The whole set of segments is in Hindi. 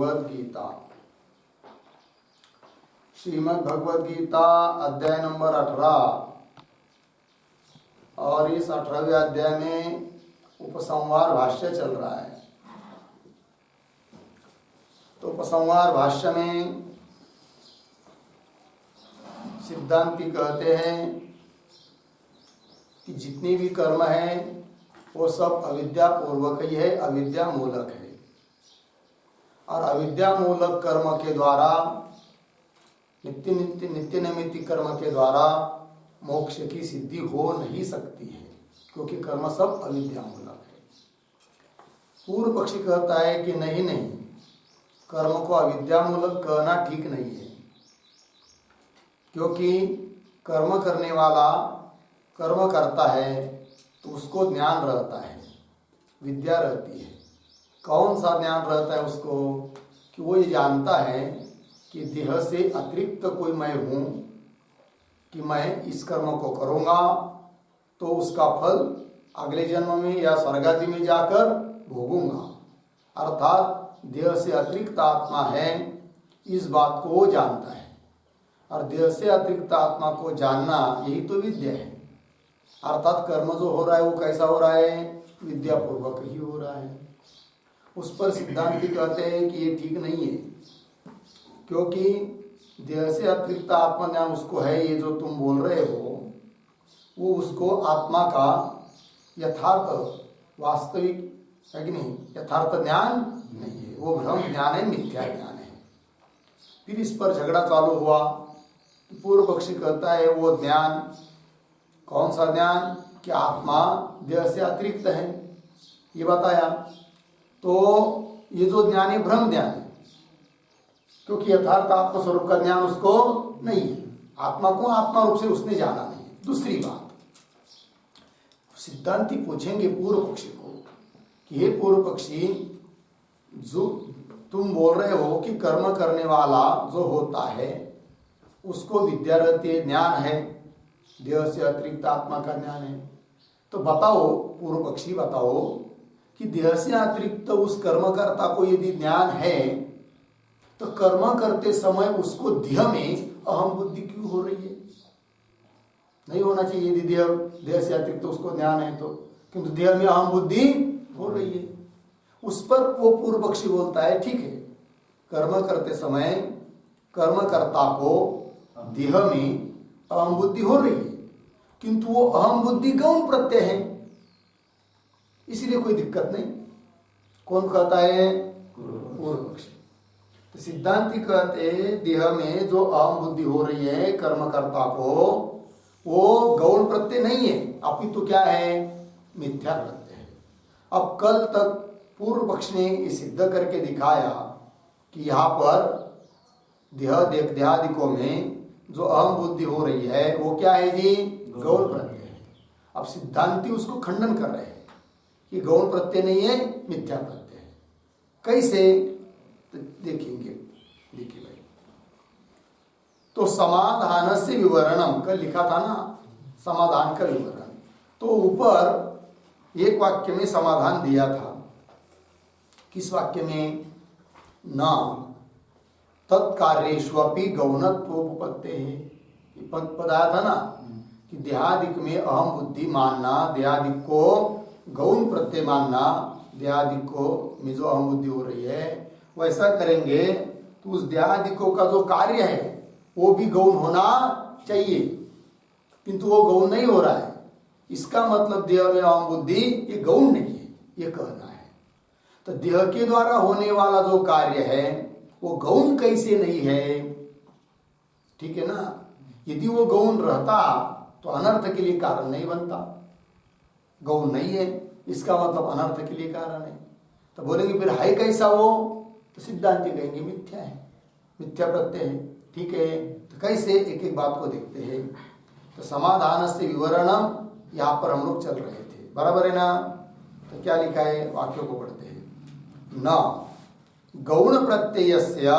भगवद गीता। श्रीमद् भगवद गीता अध्याय नंबर 18 और इस 18वें अध्याय में उपसंहार भाष्य चल रहा है। तो उपसंहार भाष्य में सिद्धांती कहते हैं कि जितनी भी कर्म है वो सब अविद्या पूर्वक ही है, अविद्या मूलक है। और अविद्या मूलक कर्म के द्वारा नित्य नैमित्तिक कर्म के द्वारा मोक्ष की सिद्धि हो नहीं सकती है, क्योंकि कर्म सब अविद्या मूलक है। पूर्व पक्षी कहता है कि नहीं, कर्म को अविद्या मूलक कहना ठीक नहीं है, क्योंकि कर्म करने वाला कर्म करता है तो उसको ज्ञान रहता है, विद्या रहती है। कौन सा ज्ञान रहता है उसको? कि वो ये जानता है कि देह से अतिरिक्त कोई मैं हूँ, कि मैं इस कर्म को करूँगा तो उसका फल अगले जन्म में या स्वर्ग आदि में जाकर भोगूंगा। अर्थात देह से अतिरिक्त आत्मा है, इस बात को वो जानता है। और देह से अतिरिक्त आत्मा को जानना यही तो विद्या है। अर्थात कर्म जो हो रहा है वो कैसा हो रहा है? विद्या पूर्वक ही हो रहा है। उस पर सिद्धांती कहते हैं कि ये ठीक नहीं है, क्योंकि देह से अतिरिक्त आत्मज्ञान उसको है, ये जो तुम बोल रहे हो वो उसको आत्मा का यथार्थ वास्तविक है कि नहीं, यथार्थ ज्ञान नहीं है, वो भ्रम ज्ञान है, मिथ्या ज्ञान है। फिर इस पर झगड़ा चालू हुआ। पूर्व पक्षी कहता है वो ज्ञान, कौन सा ज्ञान? कि आत्मा देह से अतिरिक्त है, ये बताया। तो ये जो ज्ञान है भ्रम ज्ञान है, क्योंकि यथार्थ आत्म स्वरूप का ज्ञान उसको नहीं है। आत्मा को आत्मा रूप से उसने जाना नहीं है। दूसरी बात, सिद्धांती पूछेंगे पूर्व पक्षी को कि हे पूर्व पक्षी, जो तुम बोल रहे हो कि कर्म करने वाला जो होता है उसको विद्या रहती है, ज्ञान है, देह से अतिरिक्त आत्मा का ज्ञान है। तो बताओ पूर्व पक्षी, बताओ कि देह से अतिरिक्त उस कर्मकर्ता को यदि ज्ञान है तो कर्म करते समय उसको देह में अहम बुद्धि क्यों हो रही है? नहीं होना चाहिए यदि देह से अतिरिक्त उसको ज्ञान है तो, किंतु देह में अहम बुद्धि हो रही है। उस पर वो पूर्व पक्षी बोलता है ठीक है, कर्म करते समय कर्मकर्ता को देह में अहम बुद्धि हो रही है, किंतु वो अहम बुद्धि गौण प्रत्यय है, इसलिए कोई दिक्कत नहीं। कौन कहता है? पूर्व पक्षी। तो सिद्धांती कहते देह में जो अहम बुद्धि हो रही है कर्मकर्ता को, वो गौण प्रत्यय नहीं है, अपितु क्या है? मिथ्या प्रत्यय है। अब कल तक पूर्व पक्ष ने ये सिद्ध करके दिखाया कि यहाँ पर देहादिकों में जो अहम बुद्धि हो रही है वो क्या है जी? गौण प्रत्यय है। अब सिद्धांती उसको खंडन कर रहे हैं कि गौण प्रत्यय नहीं है, मिथ्या प्रत्यय है। कैसे? तो देखेंगे, देखिए भाई। तो समाधान से विवरणम, कल लिखा था ना समाधान का विवरण, तो ऊपर एक वाक्य में समाधान दिया था। किस वाक्य में? न तत्कार्येष्वपि गौणत्वोपपत्ते है। पद आया था ना कि देहादिक में अहम बुद्धि मानना, देहादिक को गौण प्रत्यय मानना, देहादिक को में जो अहम बुद्धि हो रही है वैसा करेंगे तो उस देहादिकों का जो कार्य है वो भी गौण होना चाहिए, किंतु वो गौण नहीं हो रहा है। इसका मतलब देह में अहम बुद्धि ये गौण नहीं है, ये कहना है। तो देह के द्वारा होने वाला जो कार्य है वो गौण कैसे नहीं है? ठीक है ना। यदि वो गौण रहता तो अनर्थ के लिए कारण नहीं बनता। गौण नहीं है, इसका मतलब अनर्थ के लिए कारण है। तो बोलेंगे फिर है कैसा वो? तो सिद्धांति कहेंगे मिथ्या है, मिथ्या प्रत्यय है। ठीक है, तो कैसे? एक एक बात को देखते हैं। तो समाधान से विवरणम यहाँ पर हम लोग चल रहे थे, बराबर है ना। तो क्या लिखा है? वाक्यों को पढ़ते हैं। न गौण प्रत्ययस्य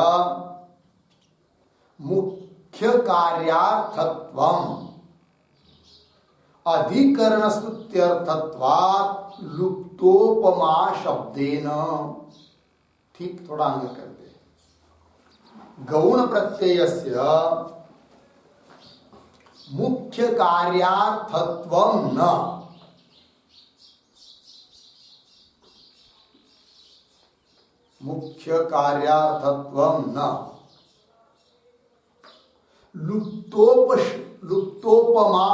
मुख्य कार्यार्थत्वम अधिकरण स्तुत्यर्थत्वात् लुप्तोपमा शब्देन। ठीक, थोड़ा अन्य करते हैं। गौण प्रत्ययस्य मुख्य कार्यार्थत्वं न, मुख्य कार्यार्थत्वं न लुप्तोपमा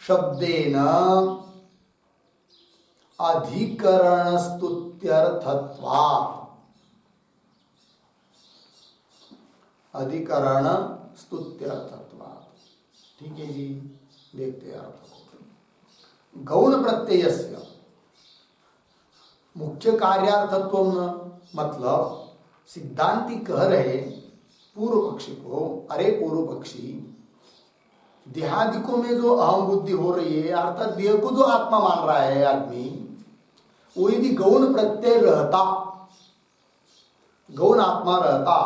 शब्देन अधिकरणस्तुत्यर्थत्वात्, अधिकरण स्तुत्यर्थत्वात्। ठीक है जी, देखते हैं अर्थ। गौण प्रत्ययस्य मुख्य कार्यार्थत्व मतलब सिद्धांती कह रहे पूर्व पक्षी को, अरे पूर्व पक्षी, देहादिकों में जो अहम बुद्धि हो रही है अर्थात देह को जो आत्मा मान रहा है आदमी, वो यदि गौण प्रत्यय रहता, गौण आत्मा रहता,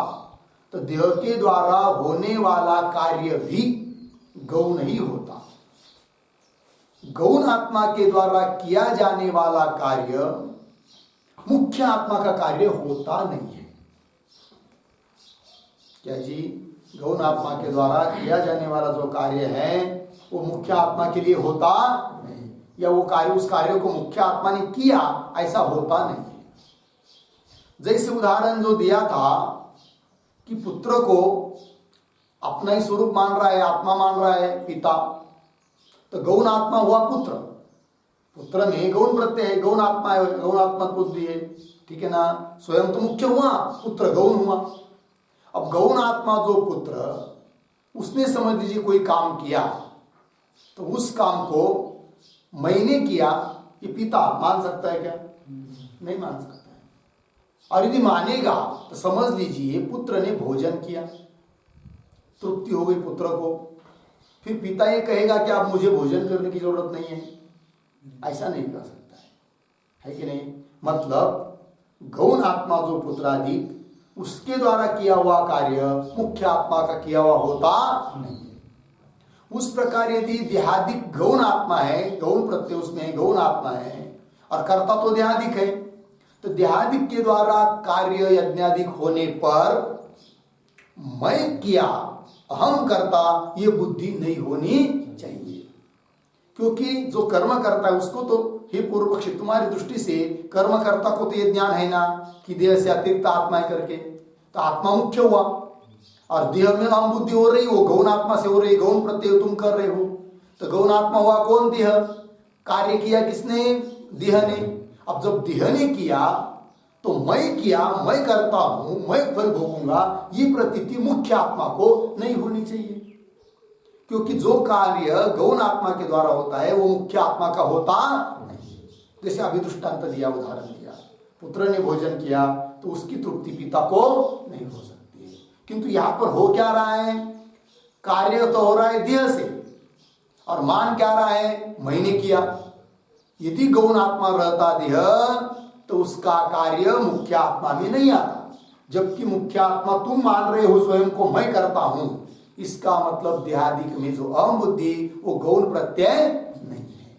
तो देह के द्वारा होने वाला कार्य भी गौण ही होता। गौण आत्मा के द्वारा किया जाने वाला कार्य मुख्य आत्मा का कार्य होता नहीं है। क्या जी? गौण आत्मा के द्वारा किया जाने वाला जो कार्य है वो मुख्य आत्मा के लिए होता नहीं, या वो कार्य, उस कार्य को मुख्य आत्मा ने किया, ऐसा होता नहीं है। जैसे उदाहरण जो दिया था कि पुत्र को अपना ही स्वरूप मान रहा है, आत्मा मान रहा है पिता, तो गौण आत्मा हुआ पुत्र, पुत्र में गौण प्रत्यय है, गौण आत्मा है, गौण आत्मा बुद्धि है, ठीक है ना। स्वयं तो मुख्य हुआ, पुत्र गौण हुआ। अब गौण आत्मा जो पुत्र, उसने समझ लीजिए कोई काम किया, तो उस काम को मैंने किया, ये पिता मान सकता है क्या? नहीं मान सकता है। और यदि मानेगा तो समझ लीजिए पुत्र ने भोजन किया, तृप्ति हो गई पुत्र को, फिर पिता ये कहेगा कि आप मुझे भोजन करने की जरूरत नहीं है, ऐसा नहीं कर सकता है कि नहीं? मतलब गौण आत्मा जो पुत्रादि, उसके द्वारा किया हुआ कार्य मुख्य आत्मा का किया हुआ होता नहीं है। उस प्रकार यदि देहादिक गौण आत्मा है, गौण प्रत्यय उसमें गौण आत्मा है और कर्ता तो देहादिक है, तो देहादिक के द्वारा कार्य यज्ञादिक होने पर मैं किया, अहम करता, ये बुद्धि नहीं होनी चाहिए। क्योंकि जो कर्म करता है उसको तो, हे पूर्व पक्षी, तुम्हारी दृष्टि से कर्मकर्ता को तो ये ज्ञान है ना कि देह से अतिरिक्त आत्मा है करके, तो आत्मा मुख्य हुआ और देह में अहम बुद्धि हो रही, वो गौण आत्मा से हो रही, गौण प्रत्यय तुम कर रहे हो, तो गौण आत्मा हुआ कौन? देह। कार्य किया किसने? देह ने। अब जब देह ने किया तो मैं किया, मैं करता हूं, मैं फल भोगूंगा, ये प्रतीति मुख्य आत्मा को नहीं होनी चाहिए। क्योंकि जो कार्य गौण आत्मा के द्वारा होता है वो मुख्य आत्मा का होता नहीं। जैसे अभी दृष्टांत दिया, उदाहरण दिया, पुत्र ने भोजन किया तो उसकी तृप्ति पिता को नहीं हो सकती है। किंतु यहां पर हो क्या रहा है? कार्य तो हो रहा है देह से, और मान क्या रहा है? मैंने किया। यदि गौण आत्मा रहता देह तो उसका कार्य मुख्य आत्मा में नहीं आता, जबकि मुख्य आत्मा तुम मान रहे हो स्वयं को मैं करता हूं, इसका मतलब देहादिक में जो अहम बुद्धि वो गौण प्रत्यय नहीं है।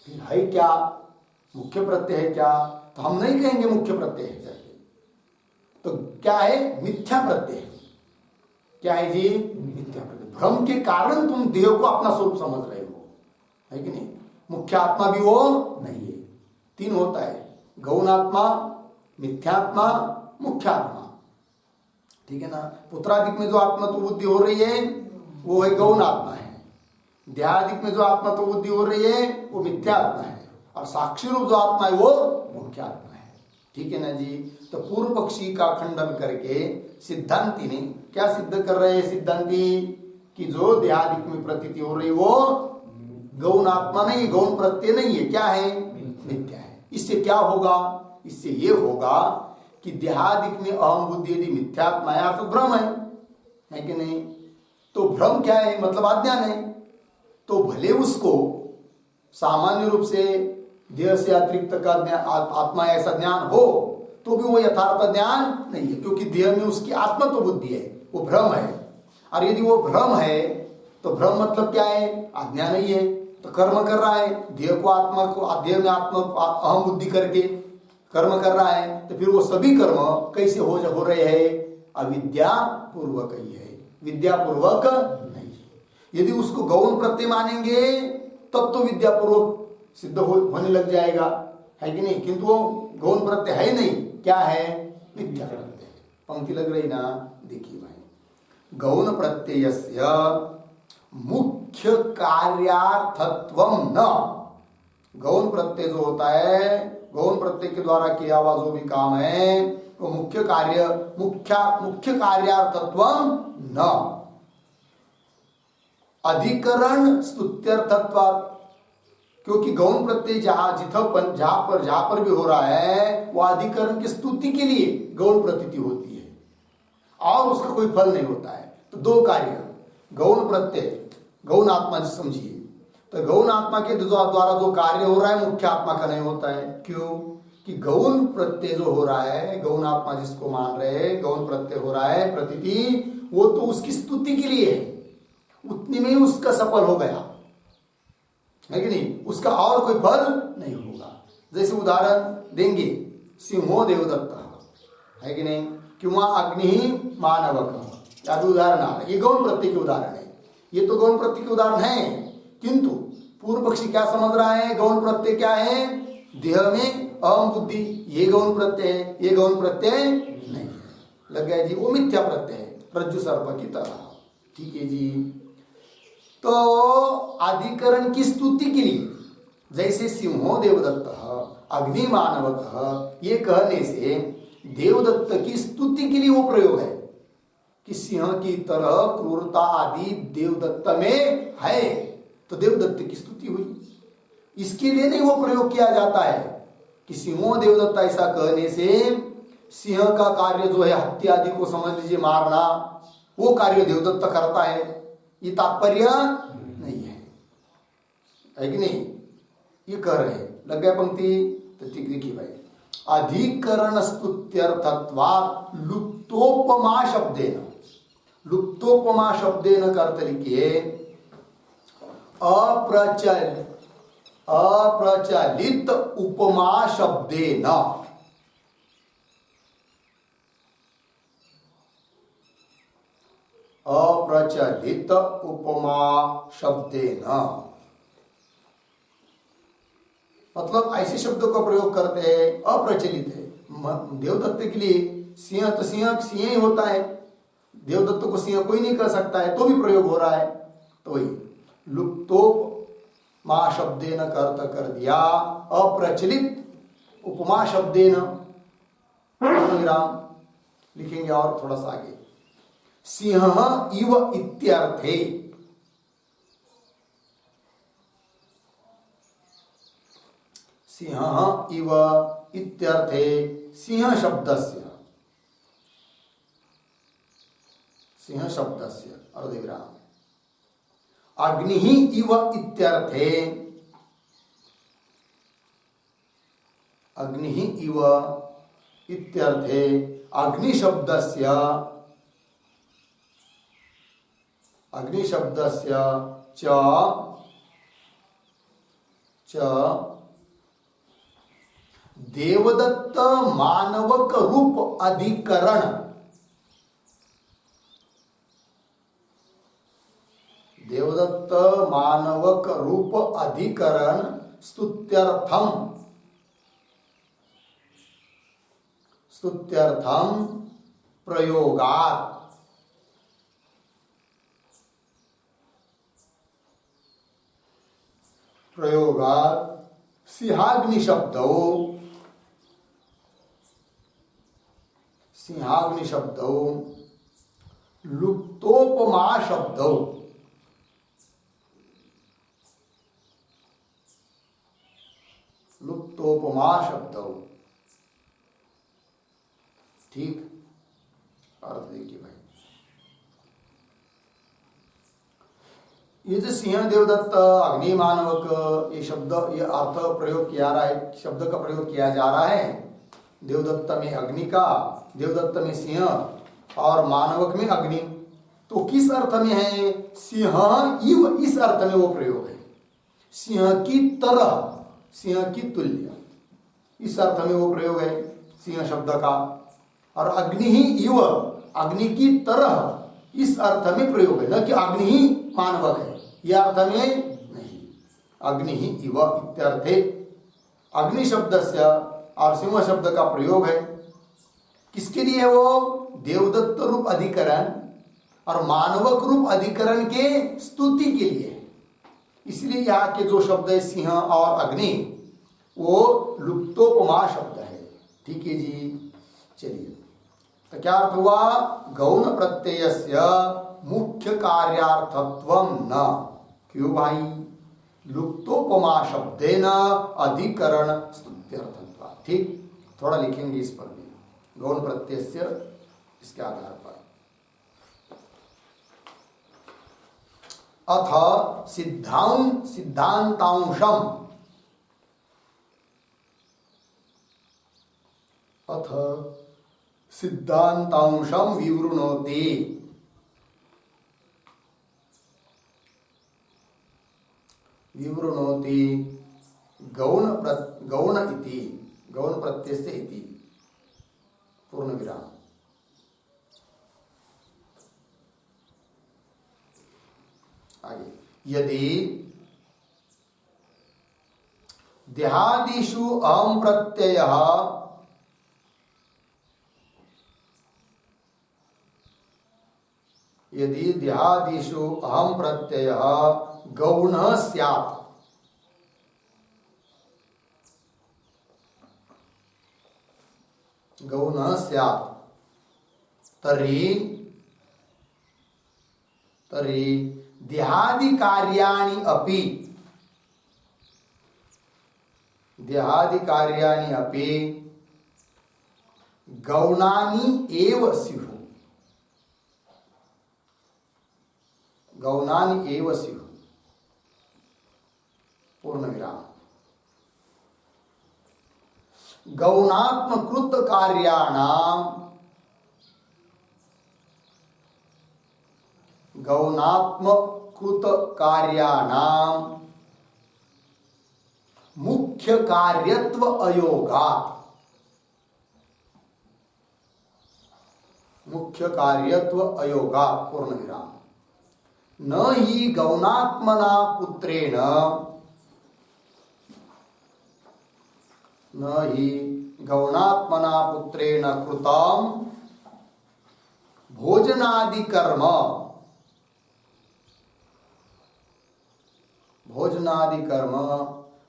फिर है क्या? मुख्य प्रत्यय है क्या? तो हम नहीं कहेंगे मुख्य प्रत्यय है करके, तो क्या है? मिथ्या प्रत्यय। क्या है जी? मिथ्या प्रत्यय। भ्रम के कारण तुम देह को अपना स्वरूप समझ रहे हो, है कि नहीं? मुख्य आत्मा भी वो नहीं है। तीन होता है, गौण आत्मा, मिथ्यात्मा, मुख्य आत्मा, ठीक है ना। पुत्रादिक में जो आत्मा तो बुद्धि हो रही है वो है गौण आत्मा है, देहादिक में जो आत्मा तो बुद्धि हो रही है वो मिथ्या आत्मा है, और साक्षी रूप जो आत्मा है वो मुख्य आत्मा है, ठीक है ना जी। तो पूर्व पक्षी का खंडन करके सिद्धांती ने क्या सिद्ध कर रहे हैं? सिद्धांती कि जो देहादिक में प्रतीति हो रही वो गौण आत्मा नहीं, गौण प्रत्यय नहीं है, क्या है? मिथ्या है। इससे क्या होगा? इससे ये होगा कि देहादिक में अहम बुद्धि यदि मिथ्यात्मा है अर्थात भ्रम है कि नहीं? तो भ्रम क्या है? मतलब अज्ञान है। तो भले उसको सामान्य रूप से देह से अतिरिक्त का आत्मा ऐसा ज्ञान हो, तो भी वो यथार्थ ज्ञान नहीं है, क्योंकि देह में उसकी आत्मा तो बुद्धि है, वो भ्रम है। और यदि वो भ्रम है तो भ्रम मतलब क्या है? अज्ञान ही है। तो कर्म कर रहा है, देह को आत्मा को, देह में आत्मा अहम बुद्धि करके कर्म कर रहा है, तो फिर वो सभी कर्म कैसे हो रहे हैं? अविद्या पूर्वक ही है, विद्या पूर्वक नहीं है। यदि उसको गौण प्रत्यय मानेंगे तब तो विद्या पूर्वक सिद्ध होने लग जाएगा, है कि नहीं? किंतु वो गौण प्रत्यय है नहीं, क्या है? मिथ्या प्रत्यय। पंक्ति लग रही ना? देखिए भाई, गौण प्रत्ययस्य मुख्य कार्यार्थत्वम न, गौण प्रत्यय जो होता है, गौण प्रत्यय के द्वारा किया हुआ जो भी काम है वो मुख्य कार्यार्थत्वम न, अधिकरण स्तुत्यर्थत्वात्, क्योंकि गौण प्रत्यय जहां पर भी हो रहा है वो अधिकरण की स्तुति के लिए गौण प्रतीति होती है और उसका कोई फल नहीं होता है। तो दो कार्य, गौण प्रत्यय, गौण आत्मा समझिए, तो गौण आत्मा के द्वारा जो कार्य हो रहा है मुख्य आत्मा का नहीं होता है। क्यों? कि गौण प्रत्यय जो हो रहा है, गौण आत्मा जिसको मान रहे हैं, गौण प्रत्यय हो रहा है प्रतीति, वो तो उसकी स्तुति के लिए है, उतने में ही उसका सफल हो गया, है कि नहीं? उसका और कोई फल नहीं होगा। जैसे उदाहरण देंगे, सिंहो देवदत्त, है कि नहीं? क्यों अग्नि मानवक, आदि उदाहरण आ रहा है, ये गौण प्रत्यय के उदाहरण है, ये तो गौण प्रत्यय के उदाहरण है। किंतु पूर्व पक्षी क्या समझ रहा है? गौण प्रत्यय क्या है? देह में अहम बुद्धि, ये गौण प्रत्यय है, ये गौण प्रत्यय नहीं है। लग गया जी? वो मिथ्या प्रत्यय है, रज्जु सर्प की तरह। ठीक है जी। तो अधिकरण की स्तुति के लिए, जैसे सिंहो देवदत्त अग्नि मानवक, ये कहने से देवदत्त की स्तुति के लिए वो प्रयोग है कि सिंह की तरह क्रूरता आदि देवदत्त में है, तो देवदत्त की स्तुति हुई। इसके लिए नहीं वो प्रयोग किया जाता है कि सिंहो देवदत्त, ऐसा कहने से सिंह का कार्य जो है हत्या आदि को समझ लीजिए मारना, वो कार्य देवदत्त करता है, ये तात्पर्य नहीं है कि नहीं? ये कह रहे हैं। लग गया पंक्ति? तो ठीक देखिए भाई, अधिकरण स्तुत्यर्थत्वात् लुप्तोपमा शब्देन, लुप्तोपमा शब्देन का अर्थ लिखिए अप्रचलित उपमा शब्देन, अप्रचलित उपमा शब्देन, मतलब ऐसे शब्दों का प्रयोग करते हैं, अप्रचलित है। देवदत्त के लिए सिंह तो सिंह ही होता है, देवदत्त को सिंह कोई नहीं कर सकता है, तो भी प्रयोग हो रहा है। तो वही लुप्तोपमा शब्देन का अर्थ कर दिया अप्रचलित उपमा शब्देन, विराम लिखेंगे और थोड़ा सा आगे, सिंह इव इत्यर्थे, सिंह इव इत्यर्थे, सिंह शब्दस्य, सिंह शब्दस्य अर्धविराम, अग्नि इव इत्यर्थे, अग्नि इव इत्यर्थे, अग्नि शब्दस्य, अग्नि शब्दस्य च देवदत्त मानवक रूप अधिकरण, देवदत्त मानवक रूप अधिकरण स्तुत्यर्थम, स्तुत्यर्थम प्रयोगात्, प्रयोगात् सिंहाग्नि शब्दो, सिंहाग्नि शब्दो लुप्तोपमा शब्दो, लुप्तोपमा शब्दो। ठीक, अर्थ देखिए भाई, ये जो सिंह देवदत्त अग्नि मानवक ये शब्द, ये अर्थ प्रयोग किया रहा है, शब्द का प्रयोग किया जा रहा है। देवदत्त में अग्नि का, देवदत्त में सिंह और मानवक में अग्नि, तो किस अर्थ में है? सिंह इव, इस अर्थ में वो प्रयोग है, सिंह की तरह, सिंह की तुल्य, इस अर्थ में वो प्रयोग है सिंह शब्द का। और अग्नि ही इव, अग्नि की तरह इस अर्थ में प्रयोग है, न कि अग्नि ही मानवक है, यह अर्थ में नहीं। अग्नि ही इव इत्यर्थे अग्नि शब्द से और सिंह शब्द का प्रयोग है। किसके लिए है वो? देवदत्त रूप अधिकरण और मानवक रूप अधिकरण के स्तुति के लिए है। इसलिए यहाँ के जो शब्द है सिंह और अग्नि वो लुप्तोपमा शब्द है। ठीक है जी, चलिए। तो क्या अर्थ हुआ? गौण प्रत्ययस्य मुख्य कार्यार्थत्वम न। क्यों भाई? लुप्तोपमा शब्देन अधिकरण स्तुत्यर्थत्वा। ठीक, थोड़ा लिखेंगे इस पर भी, गौण प्रत्यय से इसके आधार पर। अथ सिद्धांतांशम, अथ सिद्धांतांशम विवृणोति। विवृणोति गौण इति, गौण प्रत्यय से इति पूर्ण विराम। आगे, यदि देहादिषु अहम प्रत्ययः यदि देहादिषु अहम प्रत्ययः गौणः स्यात्, गौणः स्यात् तर्हि देहादि कार्याणि अपि, देहादि कार्याणि अपि गौणानि एव स्युः, गौणानि एव स्युः। पूर्ण विराम। गौणात्मकृत कार्याणाम, गौणात्मकृत कार्याणाम मुख्य कार्यत्व अयोगात्, मुख्य कार्यत्व अयोगात्। पूर्ण विराम। न हि गौणात्मना पुत्रेण, न हि गौणात्मना पुत्रेण कृतं भोजनादि कर्म, भोजनादि कर्म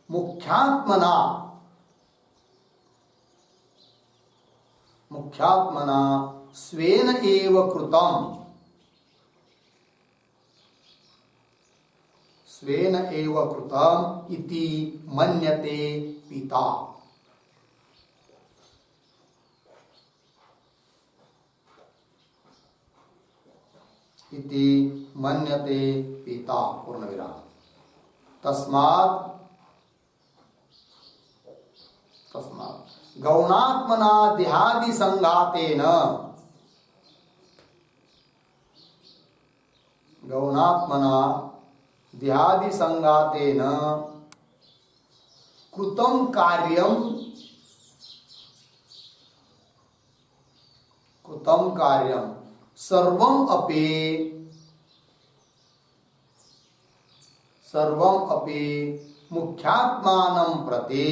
मुख्यात्मना, मुख्यात्मना स्वेन एव कृतं, स्वेन एव कृतं इति मन्यते पिता। इति मन्यते पिता। पूर्ण विराम। तस्मात् गौणात्मना देहादि संघातेन, गौणात्मना देहादि संघातेन कृतं कार्यम, कृतं कार्यम सर्वम अपि, सर्वम अपि मुख्यात्मानं प्रति,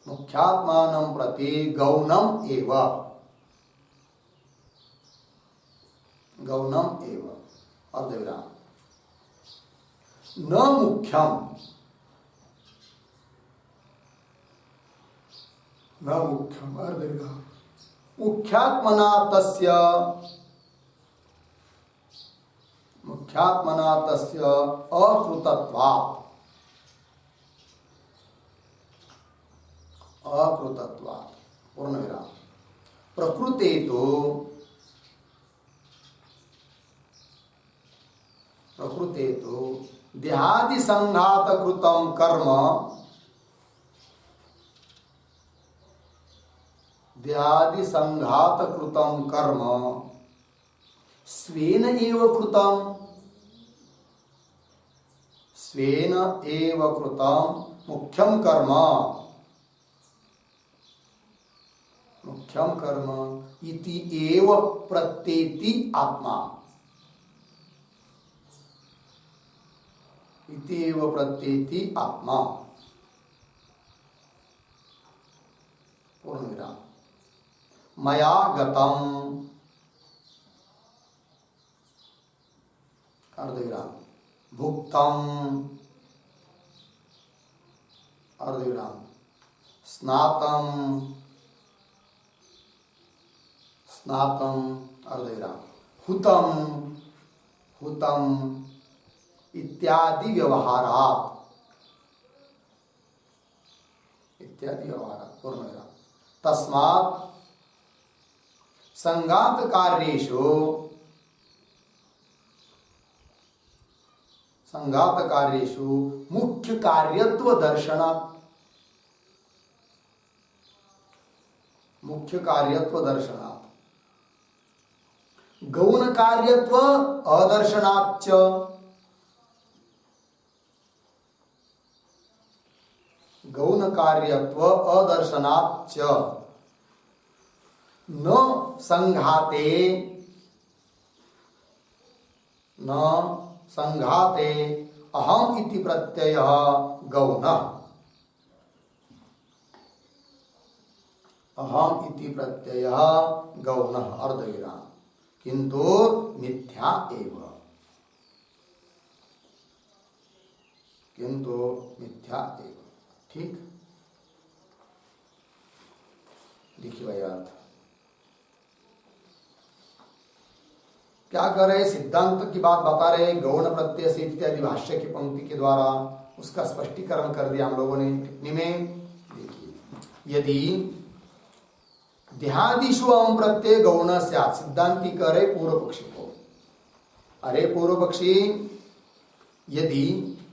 मुख्यात्मानं प्रति गौणम एव, गौणम एव। अर्धविराम। न मुख्यम, न मुख्यम अर्धविराम। मुख्यात्मना तस्य, मुख्यात्मना तस्य अकृतत्वात्, अकृतत्वात्। पूर्ण विराम। प्रकृते तो, प्रकृते तो देहादि संघात कृतं कर्म, देहादि संघात कृतं कर्म स्वेन एव कृतं, स्वेन एव कृतं मुख्यम कर्म, मुख्यम कर्म इति एव प्रत्येति आत्मा, इति एव प्रत्येति आत्मा। पूर्ण विराम। मया गतम अर्धविराम, भुक्तम अर्धविराम, स्नातम स्नातम अर्धविराम, हुतम हुतम इत्यादि व्यवहारात्, इत्यादि व्यवहारात्। पूर्ण विराम। तस्मात् संगात कार्येषु, संगात कार्येषु मुख्य कार्यत्व दर्शनात्, मुख्य कार्यत्व दर्शनात्, गौण कार्यत्व अदर्शनाच्च, गौण कार्यत्व अदर्शनाच्च न संघाते, न संघाते अहम इति प्रत्यय गौण, अहम इति प्रत्यय गौण अर्धविराम, किंतु मिथ्या एव, किंतु मिथ्या एव। ठीक, देखिए भाई अर्थ क्या कर रहे, सिद्धांत की बात बता रहे, गौण प्रत्यय से इत्यादि भाष्य की पंक्ति के द्वारा उसका स्पष्टीकरण कर दिया हम लोगों ने टिप्पणी में। देखिए, यदि देहादिषु अहम प्रत्यय गौण स्यात्, सिद्धांति कह रहे पूर्व पक्षी को, अरे पूर्व पक्षी, यदि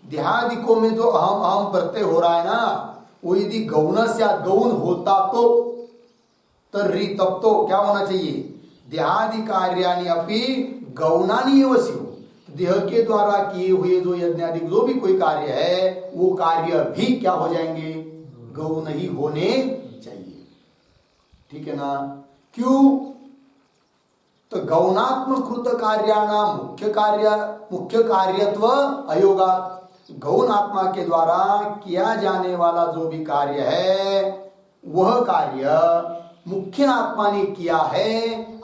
देहादिकों में जो अहम अहम प्रत्यय हो रहा है ना, वो यदि गौण स्यात्, गौण होता तो तर्हि, तब तो क्या होना चाहिए, देहादि कार्याणि अपि गौणानि एव स्युः, देह के द्वारा किए हुए जो यज्ञादि जो भी कोई कार्य है वो कार्य भी क्या हो जाएंगे, गौण ही होने चाहिए। ठीक है ना, क्यों, तो गौणात्मक कृत कार्याणाम मुख्य कार्यत्व अयोगा, गौण आत्मा के द्वारा किया जाने वाला जो भी कार्य है वह कार्य मुख्य आत्मा ने किया है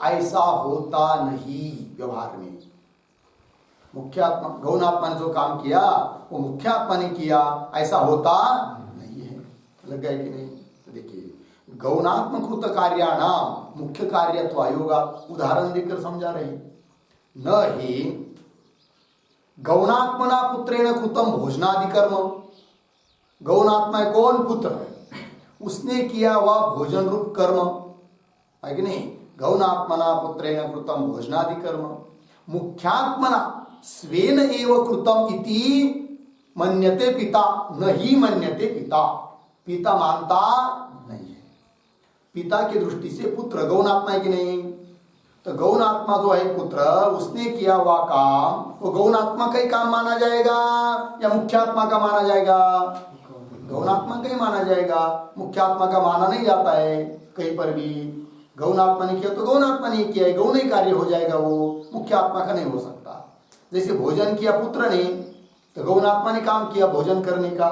ऐसा होता नहीं व्यवहार में। मुख्य आत्मा, गौण आत्मा ने जो काम किया वो मुख्य आत्मा ने किया ऐसा होता नहीं है। लग गया कि नहीं? तो देखिए, गौणात्मकृत कार्याणाम मुख्य कार्यत्व अयोगा, उदाहरण देकर समझा रहे, न ही गौणात्मना पुत्रेण कृतम भोजनादि कर्म, गौण आत्मा कौन, पुत्र है, उसने किया हुआ भोजन रूप कर्म है कि नहीं, गौण आत्मना पुत्रेण कृतम भोजनादि कर्म, मुख्यात्मना स्वेन एव कृतम इति मन्यते पिता, नहीं मन्यते पिता, पिता मानता नहीं है, पिता की दृष्टि से पुत्र गौण आत्मा है कि नहीं, तो गौण आत्मा जो है पुत्र, उसने किया हुआ काम वो गौण आत्मा का ही काम माना जाएगा या मुख्य आत्मा का माना जाएगा, गौण आत्मा का ही माना जाएगा, मुख्य आत्मा का माना नहीं जाता है कहीं पर भी। गौण आत्मा ने किया तो गौण आत्मा ने किया है, गौण ही कार्य हो जाएगा, वो मुख्य आत्मा का नहीं हो सकता। जैसे भोजन किया पुत्र ने तो गौण आत्मा ने काम किया भोजन करने का,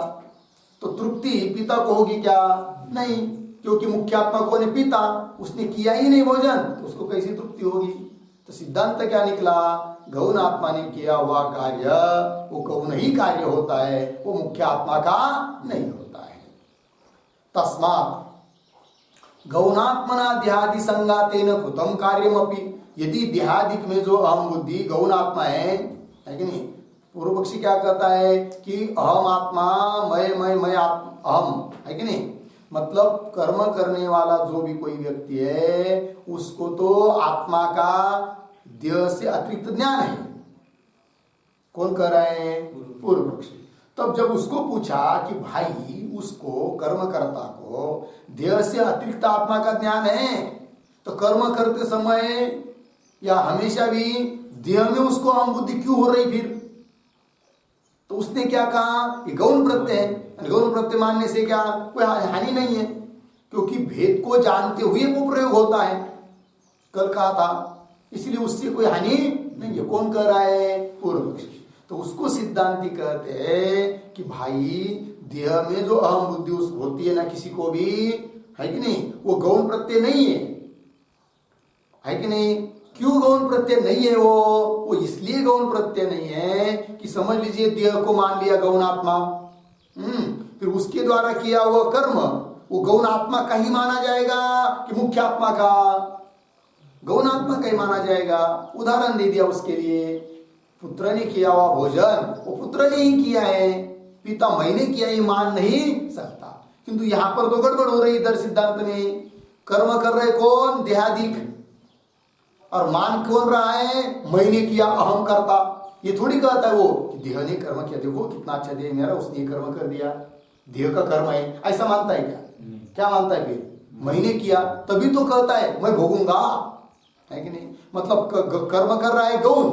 तो तृप्ति पिता को होगी क्या, नहीं, क्योंकि मुख्य आत्मा को ने पिता, उसने किया ही नहीं भोजन, तो उसको कैसी तृप्ति होगी। तो सिद्धांत क्या निकला, गौण आत्मा ने किया हुआ कार्य वो गौण ही कार्य होता है, वो मुख्य आत्मा का नहीं होता है। तस्मात् गौणात्मना देहादि संगातेन कृतम कार्यमपि, यदि देहादिक में जो अहम बुद्धि गौण आत्मा है कि नहीं, पूर्व पक्षी क्या कहता है कि अहम आत्मा मैं अहम है कि नहीं, मतलब कर्म करने वाला जो भी कोई व्यक्ति है उसको तो आत्मा का देह से अतिरिक्त ज्ञान है। कौन कह रहा है, पूर्व पक्षी। तब जब उसको पूछा कि भाई उसको कर्मकर्ता को देह से अतिरिक्त आत्मा का ज्ञान है, तो कर्म करते समय या हमेशा भी देह में उसको अहम बुद्धि क्यों हो रही फिर, तो उसने क्या कहा, ये गौण प्रत्यय है, गौण प्रत्यय मानने से क्या कोई हानि नहीं है, क्योंकि भेद को जानते हुए वो प्रयोग होता है, कल कहा था, इसलिए उससे कोई हानि नहीं है। कौन कह रहा है? पूर्व पक्षी। तो उसको सिद्धांती कहते हैं कि भाई देह में जो अहम बुद्धि होती है ना किसी को भी, है कि नहीं, वो गौण प्रत्यय नहीं है कि नहीं? क्यों गौण प्रत्यय नहीं है? वो इसलिए गौण प्रत्यय नहीं है कि समझ लीजिए देह को मान लिया गौणात्मा, फिर उसके द्वारा किया हुआ कर्म वो गौण आत्मा का ही माना जाएगा कि मुख्य आत्मा का? गौण आत्मा का ही माना जाएगा। उदाहरण दे दिया उसके लिए, पुत्र ने किया हुआ भोजन वो पुत्र ने ही किया है, पिता मैंने किया, ये मान नहीं सकता। किंतु यहां पर तो गड़बड़ हो रही इधर सिद्धांत में। कर्म कर रहे कौन? देहादिक, और मान कौन रहा है? मैंने किया, अहम करता। ये थोड़ी कहता है वो कि देह ने कर्म किया, देखो कितना अच्छा देह मेरा, उसने कर्म कर दिया, देह का कर्म है, ऐसा मानता है क्या? क्या मानता है? फिर मैंने किया तभी तो कहता है मैं भोगूंगा, है कि नहीं? मतलब कर्म कर रहा है गौण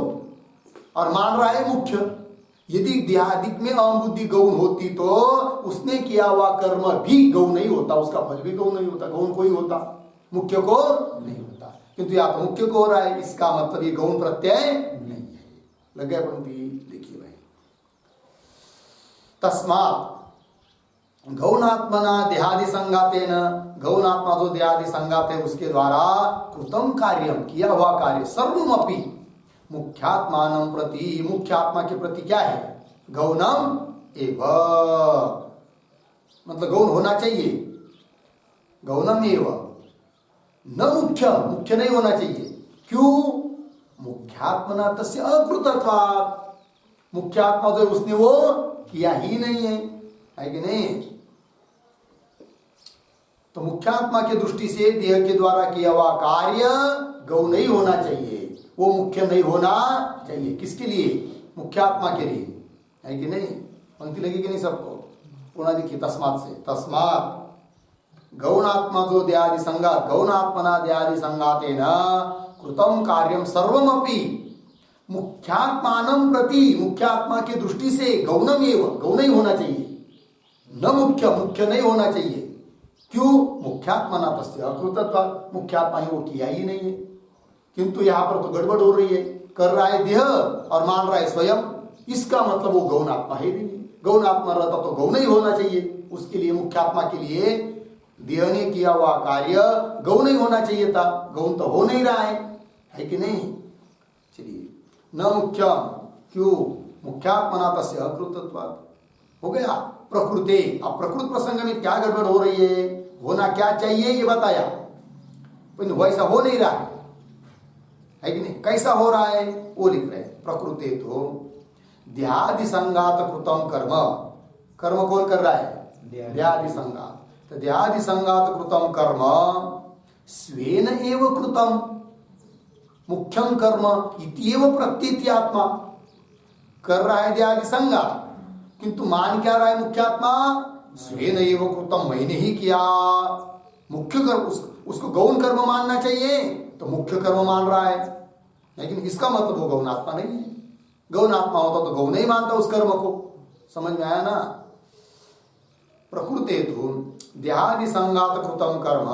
और मान रहा है मुख्य। यदि देहादिक में अहम बुद्धि गौण होती तो उसने किया हुआ कर्म भी गौण नहीं होता, उसका फल भी गौण नहीं होता, गौण को ही होता, मुख्य को नहीं होता। किंतु या तो मुख्य को हो रहा है, इसका मतलब ये गौण प्रत्यय नहीं है। लग गया पंक्ति? देखिए भाई, तस्मात् गौणात्मना देहादि संगातेन, गौणात्मा जो देहादि संगात है उसके द्वारा कृतम कार्यम, किया हुआ कार्य, सर्वमपि मुख्यात्मानं प्रति, मुख्य आत्मा के प्रति क्या है? गौणम एव, मतलब गौण होना चाहिए, गौणम एव, न मुख्य, मुख्य नहीं होना चाहिए। क्यों? मुख्यात्मना तस्य अकृतत्वात्, मुख्य आत्मा जो उसने वो किया ही नहीं है कि नहीं? तो मुख्यात्मा की दृष्टि से देह के द्वारा किया हुआ कार्य गौ नहीं होना चाहिए, वो मुख्य नहीं होना चाहिए। किसके लिए? मुख्यात्मा के लिए, है कि नहीं? पंक्ति लगेगी नहीं सबको? पुनः देखिए, तस्मात् से, तस्मात् गौणात्मा जो देहादि संगात, गौणात्मना देहादि संगातेन कृतम कार्यम सर्वमपि मुख्यात्मानं प्रति, मुख्यात्मा की दृष्टि से गौणम एव, गौण ही होना चाहिए, न मुख्य, मुख्य नहीं होना चाहिए। क्यों? मुख्यात्मना तस्य अकृतत्वात्, मुख्यात्मा ने वो किया ही नहीं है। किंतु यहां पर तो गड़बड़ हो रही है, कर रहा है देह और मान रहा है स्वयं, इसका मतलब वो गौण आत्मा है नहीं। गौण आत्मा रहता तो गौण ही होना चाहिए, उसके लिए मुख्यात्मा के लिए देह ने किया हुआ कार्य गौण ही होना चाहिए था, गौण तो हो नहीं रहा है कि नहीं? चलिए, न मुख्य, क्यों? मुख्यात्मना तस्य अकृतत्वात्, हो गया प्रकृते। अब प्रकृत प्रसंग में क्या गड़बड़ हो रही है? होना क्या चाहिए ये बताया, वैसा हो नहीं रहा है कि नहीं? कैसा हो रहा है वो लिख रहे हैं। प्रकृते तो देहादि संगात कृतम कर्म, कर्म कौन कर रहा है? देहादि संगात। तो देहादि संगात कृतम कर्म स्वेन एव कृतम मुख्यम कर्म इत्येव प्रतीति आत्मा, कर रहा है देहादि संगात, किंतु मान क्या रहा है मुख्यात्मा? स्वेन एव कृतम, मैंने ही किया। मुख्य कर्म, उसको गौण कर्म मानना चाहिए तो मुख्य कर्म मान रहा है, लेकिन इसका मतलब वो गौण आत्मा नहीं है। गौण आत्मा होता तो गौण नहीं मानता उस कर्म को। समझ में आया ना? प्रकृते तो देहादि संगात कृतम कर्म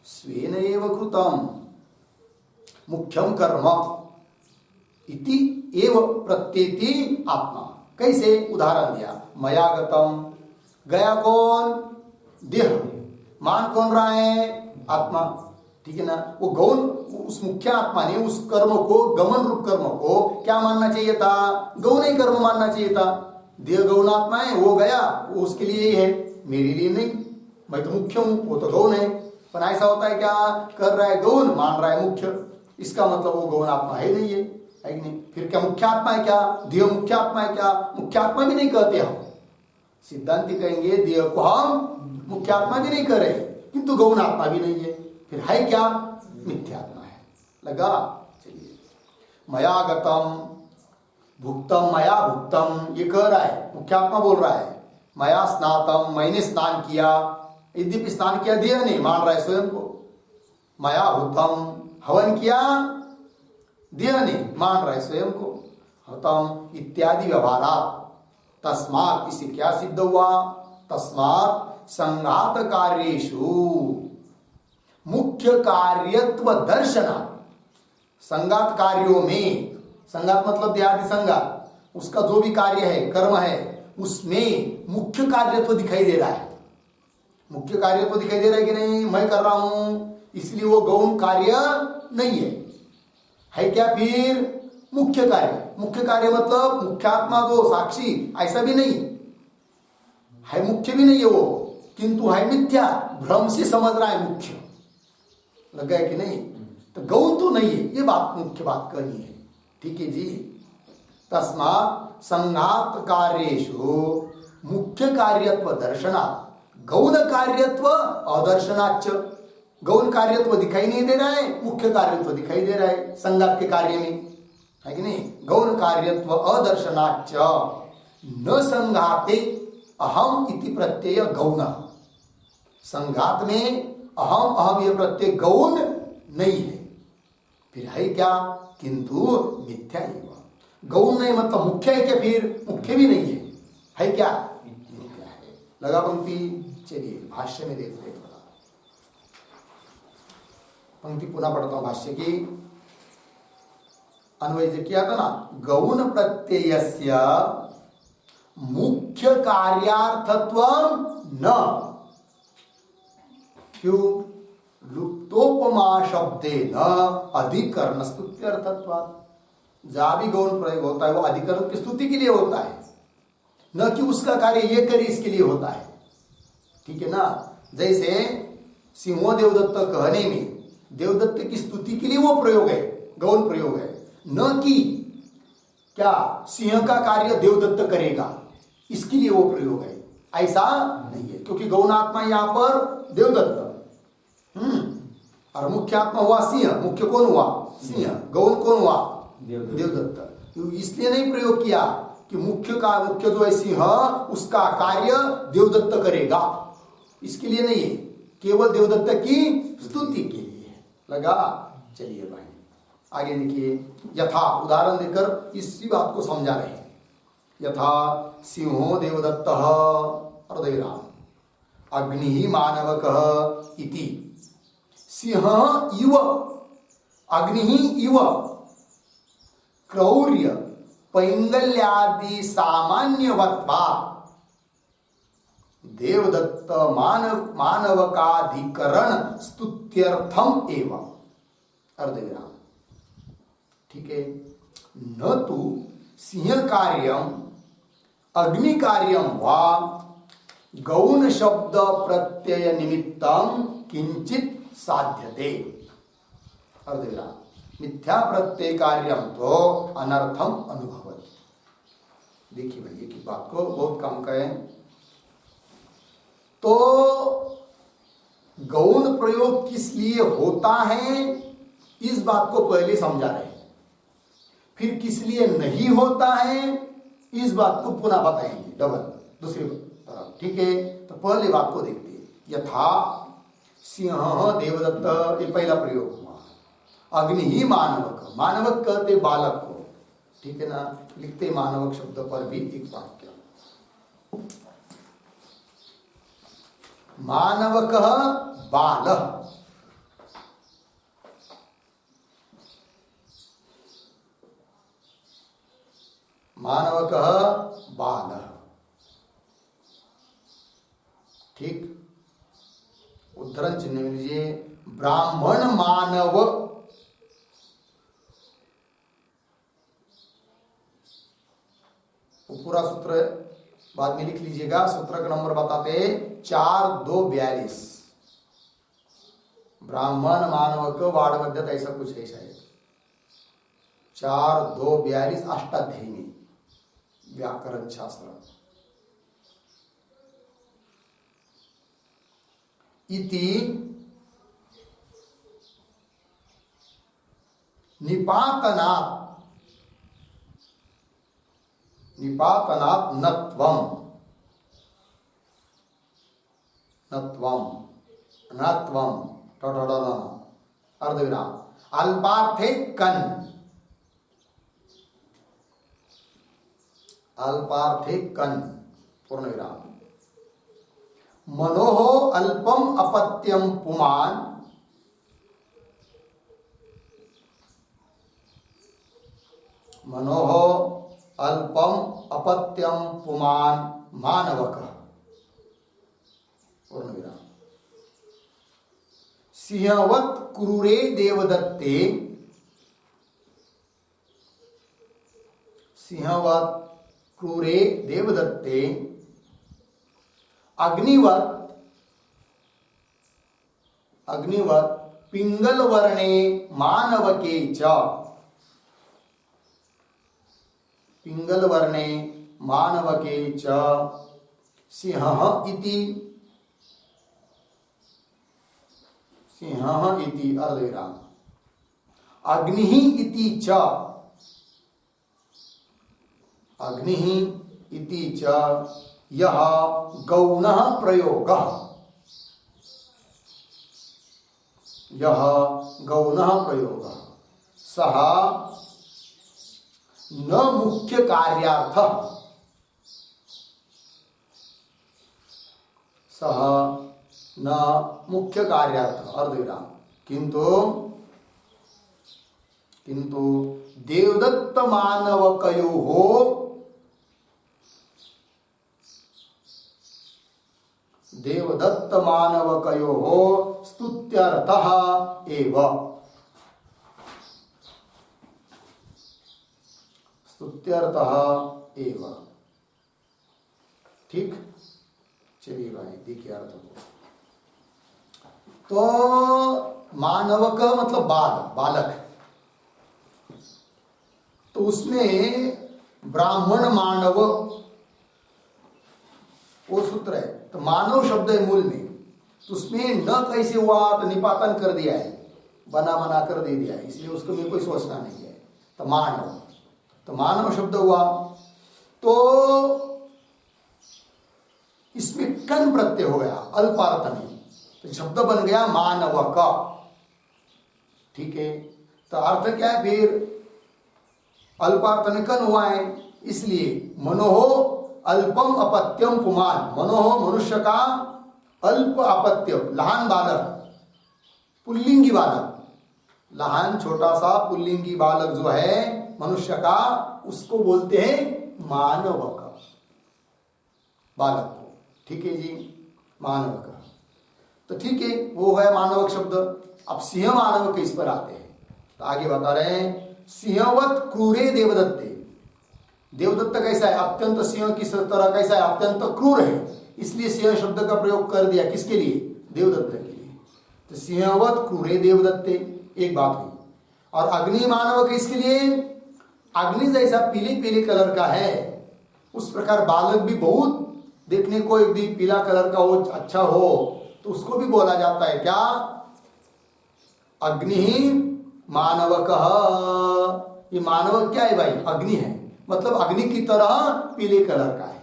स्वेन एव कृतम मुख्यम कर्म इति एव प्रत्येति आत्मा। कैसे? उदाहरण दिया, मया गतम, गया कौन? देह, मान कौन रहा है? आत्मा, ठीक है ना? वो गौण, उस मुख्य आत्मा ने उस कर्म को, गमन रूप कर्म को क्या मानना चाहिए था? गौण ही कर्म मानना चाहिए था। देह गौण आत्मा है, वो गया, वो उसके लिए ही है, मेरे लिए नहीं, मैं तो मुख्य हूं, वो तो गौण है। पर ऐसा होता है क्या? कर रहा है गौण, मान रहा है मुख्य, इसका मतलब वो गौण आत्मा है नहीं है कि नहीं? फिर क्या मुख्य आत्मा है क्या? देह मुख्य आत्मा है क्या? मुख्य आत्मा भी नहीं कहते हम। सिद्धांति कहेंगे देह को हम मुख्य आत्मा भी नहीं कर रहे, किंतु गौण आत्मा भी नहीं है, फिर है क्या? मिथ्यात्मा है। लगा? चलिए, मया गतम भुक्तम, मया भुक्तम, ये कह रहा है, मुख्य आत्मा बोल रहा है। मया स्नातम, मैंने स्नान किया, यद्यपि स्नान किया देह नहीं, मान रहा है स्वयं को। मया हुतम, हवन किया देह ने, मान रहा है स्वयं को। हतम इत्यादि व्यवहारात, तस्मात्, इससे क्या सिद्ध हुआ? तस्मात् संघात कार्येषु मुख्य कार्यत्व दर्शनात्, संघात कार्यों में, संघात मतलब देहादि संघात, उसका जो भी कार्य है, कर्म है, उसमें मुख्य कार्यत्व दिखाई दे रहा है। मुख्य कार्यत्व दिखाई दे रहा है कि नहीं? मैं कर रहा हूं इसलिए वो गौण कार्य नहीं है क्या? फिर मुख्य कार्य। मुख्य कार्य मतलब मुख्यात्मा जो साक्षी, ऐसा भी नहीं है, मुख्य भी नहीं है वो, किंतु है मिथ्या, भ्रम से समझ रहा है मुख्य। लगा है कि नहीं? तो गौण तो नहीं है, ये बात मुख्य बात करनी है। ठीक है जी। तस्मात् संघात कार्येषु मुख्य कार्यत्व दर्शनात् गौण कार्यत्व अदर्शनाच्च। गौण कार्यत्व दिखाई नहीं दे रहा है, मुख्य कार्यत्व दिखाई दे रहा है संघात के कार्य में, है कि नहीं? गौण कार्यत्व अदर्शनाच्च न संघाते अहम इति प्रत्यय गौण। संघात में अहम अहम यह प्रत्यय गौण नहीं है। फिर है क्या? किंतु मिथ्या ही। गौण नहीं मतलब मुख्य है क्या? फिर मुख्य भी नहीं है क्या? मिथ्या है। लगा पंक्ति? चलिए भाष्य में देखते हैं। पंक्ति पुनः पढ़ता हूं भाष्य की। अन्वय जो किया था ना, गौण प्रत्ययस्य मुख्य कार्यार्थत्व न, क्यों? लुप्तोपमा शब्दे न अधिकरण स्तुत्यर्थत्वात्। जहां भी गौण प्रयोग होता है वो अधिकरण की स्तुति के लिए होता है, न कि उसका कार्य ये करे इसके लिए होता है। ठीक है ना? जैसे सिंहो देवदत्त कहने में देवदत्त की स्तुति के लिए वो प्रयोग है, गौण प्रयोग है, न कि क्या सिंह का कार्य देवदत्त करेगा इसके लिए वो प्रयोग है, ऐसा नहीं है। क्योंकि गौणात्मा यहां पर देवदत्त, और मुख्य आत्मा हुआ सिंह। मुख्य कौन हुआ? सिंह। गौण कौन हुआ? देवदत्त। इसलिए नहीं प्रयोग किया कि मुख्य जो है सिंह, उसका कार्य देवदत्त करेगा, इसके लिए नहीं है, केवल देवदत्त की स्तुति के लिए है। लगा? चलिए भाई आगे देखिए। यथा उदाहरण देकर इसी बात को समझा रहे हैं। यथा सिंहो देवदत्त अर्धविराम अग्नि मानवक इति। सिंह इव अग्नि इव क्रौर्य पैंगल्यादि सामान्यवत्वात् देवदत्त मानवकाधिकरण स्तुत्यर्थम एवं। अर्धविराम। ठीक है। न तो सिंह कार्यम अग्नि कार्यम वा गौण शब्द प्रत्यय निमित्तम किंचित साध्यते। अर्धविराम। मिथ्या प्रत्यय कार्यम तो अनर्थम अनुभवति। देखिए भाई एक बात को बहुत कम कहें तो गौण प्रयोग किस लिए होता है इस बात को पहले समझा रहे हैं, फिर किस लिए नहीं होता है इस बात को पुनः बताएंगे डबल दूसरी तरफ। ठीक है। तो पहले बात को देखते हैं। यथा सिंह देवदत्त, ये पहला प्रयोग हुआ। अग्नि ही मानवक, मानवक कहते बालक को। ठीक है ना? लिखते मानवक शब्द पर भी एक वाक्य। मानवक बाल, मानवक बाल। ठीक। उद्धरण चिन्ह में लीजिए ब्राह्मण मानव। पूरा सूत्र बाद में लिख लीजिएगा। सूत्र का नंबर बताते 4-2-42। ब्राह्मण मानवक वाड़वद्यत ऐसा कुछ है शायद। 4-2-42 अष्टाध्यायी में व्याकरण शास्त्र। इति निपातनात् नत्वम, नत्वम नत्वम अर्धविराम अल्पार्थे कन, अल्पार्थे कन पूर्ण विराम मनोः अल्पम अपत्यम पुमान, मनोः अल्पम अपत्यम पुमान मानवकः, पूर्ण विराम। सिंहवत क्रूरे देवदत्ते, सिंहवत क्रूरे देवदत्ते, अग्निवत, अग्निवत पिंगल वर्णे मानवके च, पिंगल वर्णे मानवके च सिंहः इति, सिंहः इति अर्धविराम। अग्निः इति च, अग्निः इति च यः गौणः प्रयोगः, यः गौणः प्रयोगः सः न मुख्य कार्यार्थः, सः न मुख्य कार्यार्थः अर्धविराम। किंतु किंतु देवदत्त मानवकयोः, देवदत्त मानवकयोः स्तुत्यर्थः एव, स्तुत्यर्थः एव। ठीक, चलिए भाई देखिए अर्थ को। तो मानवक मतलब बाल, बालक, तो उसमें ब्राह्मण मानव वो सूत्र है। तो मानव शब्द है मूल में, तो उसमें न कैसे हुआ तो निपातन कर दिया है, बना बना कर दे दिया है, इसलिए उसको में कोई सोचना नहीं है। तो मानव, तो मानव शब्द हुआ, तो इसमें कन प्रत्यय हो गया अल्पार्थ में, तो शब्द बन गया मानव का। ठीक है, तो अर्थ क्या है फिर? अल्पार्थ में कन हुआ है, इसलिए मनोहो अल्पम अपत्यम पुमान, मनोह मनुष्य का, अल्प अपत्य लहान बालक, पुल्लिंगी बालक, लहान छोटा सा पुल्लिंगी बालक जो है मनुष्य का, उसको बोलते हैं मानव का, बालक को। ठीक है जी, मानव का। तो ठीक है, वो है मानवक शब्द। अब सिंह मानव के इस पर आते हैं, तो आगे बता रहे हैं सिंहवत क्रूरे देवदत्ते। देवदत्त कैसा है? अत्यंत सिंह की तरह कैसा है? अत्यंत क्रूर है, इसलिए सिंह शब्द का प्रयोग कर दिया। किसके लिए? देवदत्त के लिए। तो सिंहवत क्रूरे देवदत्ते एक बात हुई। और अग्नि मानव किसके लिए? अग्नि जैसा पीले पीले कलर का है, उस प्रकार बालक भी बहुत देखने को एक भी पीला कलर का हो, अच्छा हो, तो उसको भी बोला जाता है क्या? अग्नि मानवकः। ये मानव क्या है भाई? अग्नि है, मतलब अग्नि की तरह पीले कलर का है,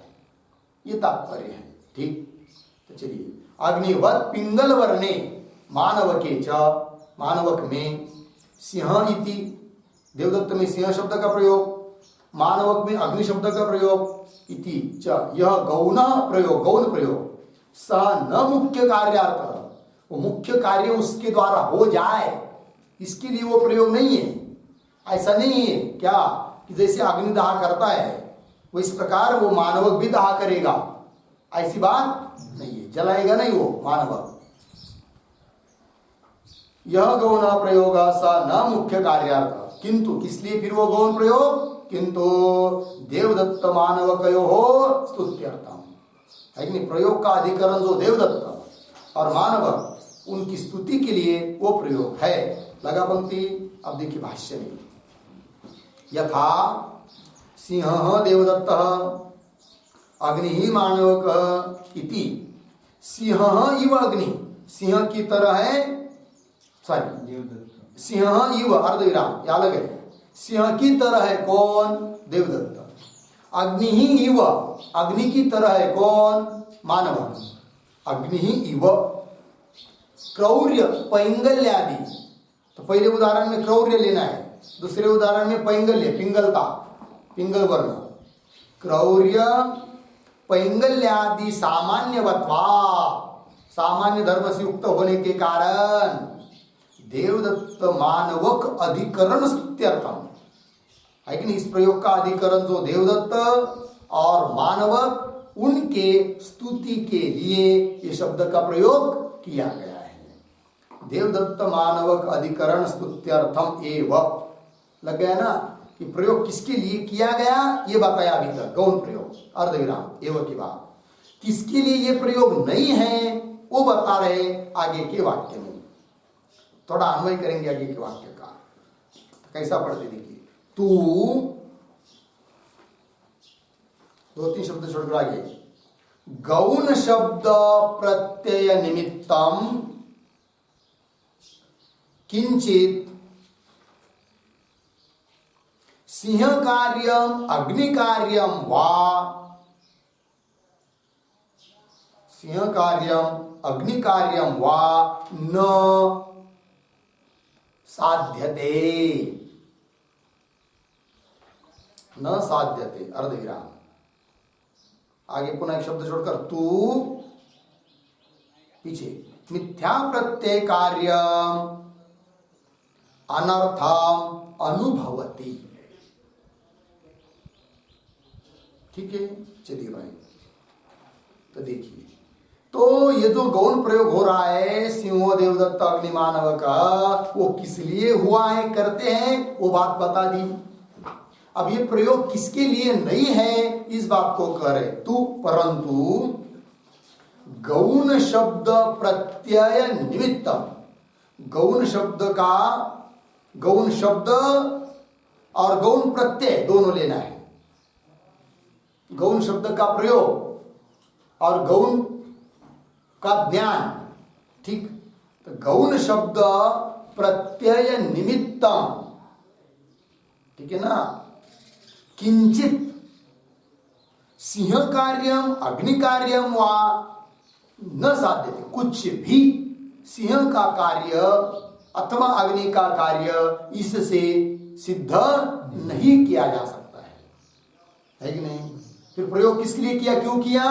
ये तात्पर्य है। ठीक, तो चलिए, अग्निवत पिंगल वर्णे मानवके च, मानवक में सिंह इति, देवदत्त में सिंह शब्द का प्रयोग, मानवक में अग्नि शब्द का प्रयोग, इति च यह गौण प्रयोग, गौण प्रयोग, सह न मुख्य कार्यार्थ, वो मुख्य कार्य उसके द्वारा हो जाए इसके लिए वो प्रयोग नहीं है। ऐसा नहीं है क्या कि जैसे अग्नि दाह करता है वो इस प्रकार वो मानवक भी दाह करेगा, ऐसी बात नहीं है, जलाएगा नहीं वो मानवक। यह गौण प्रयोग सा न मुख्य कार्यार्थ, किंतु किस लिए फिर वो गौण प्रयोग? किंतु देवदत्त मानवकयो हो स्तुत्यर्थम, है कि नहीं? प्रयोग का अधिकरण जो देवदत्त और मानव, उनकी स्तुति के लिए वो प्रयोग है। लगा पंक्ति? अब देखिए भाष्य में, यथा सिंह देवदत्त अग्नि मानवक इति, सिंह इव अग्नि, सिंह की तरह है, सॉरी सिंह इव अर्धविराम, या लगे सिंह की तरह है कौन? देवदत्त। अग्नि ही इव, अग्नि की तरह है कौन? मानव। अग्नि ही इव क्रौर्य पैंगल्यादि, तो पहले उदाहरण में क्रौर्य लेना है, दूसरे उदाहरण में पैंगल्य, पिंगलता, पिंगल वर्ण। क्रौर्य पैंगल्यादि सामान्यवत्वा, सामान्य धर्म से युक्त होने के कारण देवदत्त मानवक अधिकरण स्तुत्यर्थम है कि नहीं। इस प्रयोग का अधिकरण जो देवदत्त और मानवक उनके स्तुति के लिए ये शब्द का प्रयोग किया गया है। देवदत्त मानवक अधिकरण स्तुत्यर्थम एव लग गया ना कि प्रयोग किसके लिए किया गया ये बताया अभी तक, गौण प्रयोग अर्धविराम एवं की बात। किसके लिए ये प्रयोग नहीं है वो बता रहे आगे के वाक्य में। थोड़ा अन्वय करेंगे आगे के वाक्य का, कैसा पढ़ते देखिए। तू, दो तीन शब्द छोड़कर आगे, गौण शब्द प्रत्यय निमित्तम किंचित सिंह कार्यम अग्नि कार्यम वा, सिंह कार्यम अग्नि कार्यम वा न साध्यते, न साध्यते अर्धविराम। आगे पुनः एक शब्द छोड़कर तू, पीछे मिथ्या प्रत्यय कार्य अनर्थम अनुभवती। ठीक है, चलिए भाई तो देखिए, तो ये जो गौण प्रयोग हो रहा है सिंहो देवदत्त अग्निमानव का, वो किस लिए हुआ है करते हैं वो बात बता दी। अब ये प्रयोग किसके लिए नहीं है इस बात को कह रहे तू, परंतु गौण शब्द प्रत्यय निमित्तम, गौण शब्द का, गौण शब्द और गौण प्रत्यय दोनों लेना है। गौण शब्द का प्रयोग और गौण का ज्ञान, ठीक। तो गौण शब्द प्रत्यय निमित्तम, ठीक है ना, किंचित सिंह कार्यम अग्नि कार्यम वा न साध्यते, कुछ भी सिंह का कार्य अथवा अग्नि का कार्य इससे सिद्ध नहीं किया जा सकता है कि नहीं। फिर प्रयोग किसके लिए किया, क्यों किया,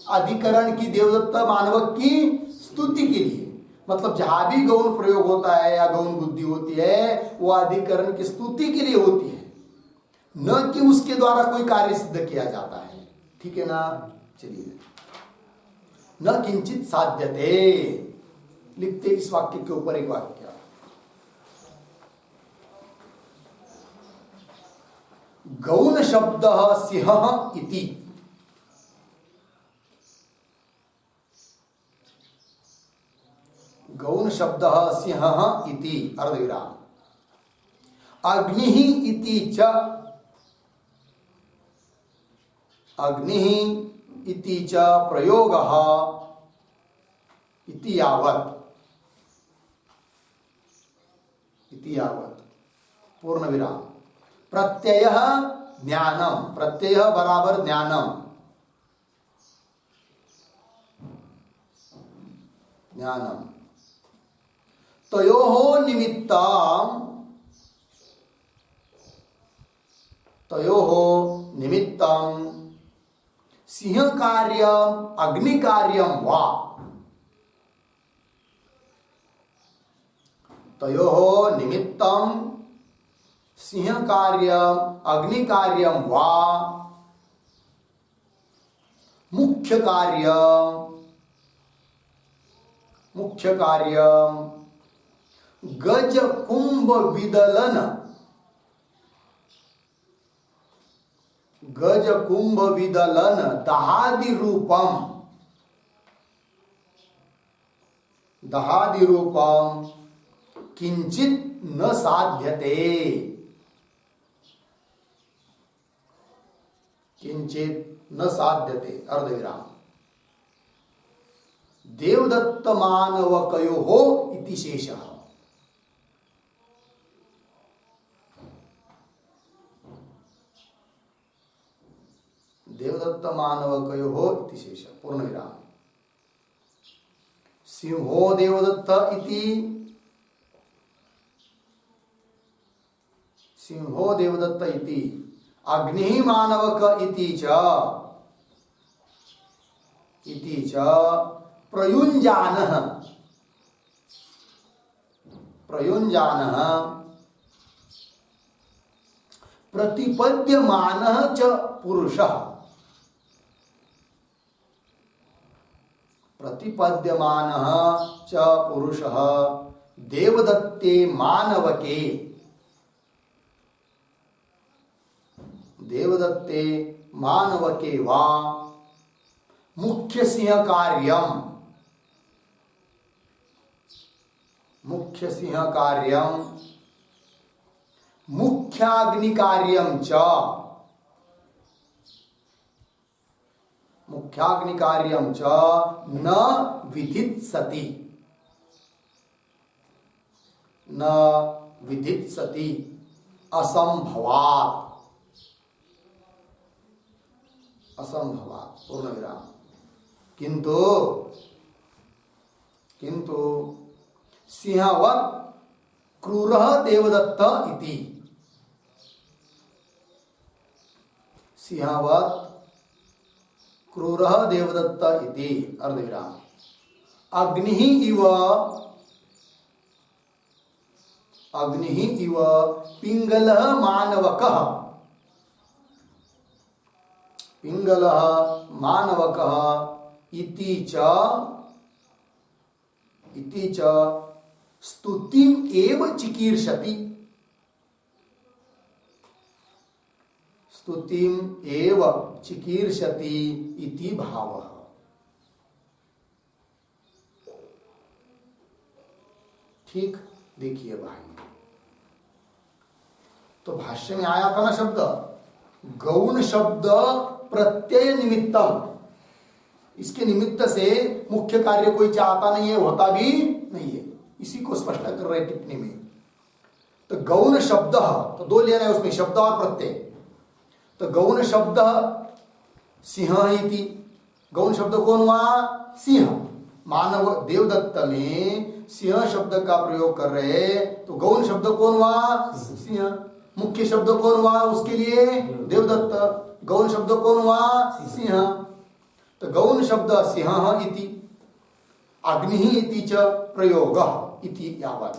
अधिकरण की देवदत्त मानवक की स्तुति के लिए। मतलब जहां भी गौण प्रयोग होता है या गौण बुद्धि होती है वो अधिकरण की स्तुति के लिए होती है, न कि उसके द्वारा कोई कार्य सिद्ध किया जाता है। ठीक है ना, चलिए, न किंचित साध्यते लिखते इस वाक्य के ऊपर एक वाक्य, गौण शब्द सिंह इति, गौण शब्द सिंह इति अर्धविराम, अग्नि इति च, अग्नि इति च प्रयोगः इति यावत्, इति यावत् पूर्ण विराम, प्रत्यय ज्ञानम, प्रत्यय बराबर ज्ञानम, ज्ञानम, तयोः निमित्तम, तयोः निमित्तम सिंह कार्यम अग्नि कार्यम वा, तयोः निमित्तम सिंह कार्यम अग्नि कार्यम वा मुख्य कार्यम, मुख्य कार्यम गज कुंभ विदलन, गज कुंभ विदलन दहादि रूपम, दहादि रूपम किंचित न साध्यते, किंचित न साध्यते अर्धविराम, देवदत्त मानवकयोः इति शेषः, देवदत्त मानवकयोः इति शेषः पूर्ण विराम, सिंहो देवदत्त इति, सिंहो देवदत्त इति अग्नि मानवक इति च, इति च प्रयुञ्जानः प्रतिपद्यमानः च पुरुषः देवदत्ते मानवके वा मुख्य सिंह कार्यम मुख्याग्नि कार्यम च न विधित्सति असंभवात् पूर्ण विराम। किंतु सिंहवत् क्रूरः देवदत्त इति अर्धविराम। अग्निः इव पिंगलः मानवकः इति च स्तुतिम् एव चिकीर्षति इति भावः। ठीक, देखिए भाई, तो भाष्य में आया था ना शब्द गौण शब्द प्रत्यय निमित्तम, इसके निमित्त से मुख्य कार्य कोई चाहता नहीं है, होता भी नहीं है, इसी को स्पष्ट कर रहे टिप्पणी में। तो गौण शब्द, तो दो लेना है उसमें, शब्द और प्रत्यय। तो गौण शब्द सिंह इति, गौण शब्द कौन हुआ? सिंह। मानव देवदत्त में सिंह शब्द का प्रयोग कर रहे, तो गौण शब्द कौन हुआ? सिंह। मुख्य शब्द कौन हुआ उसके लिए? देवदत्त। गौण शब्द कौन हुआ? सिंह। तो गौण शब्द सिंह इति, अग्नि इति च प्रयोग इति यावत्।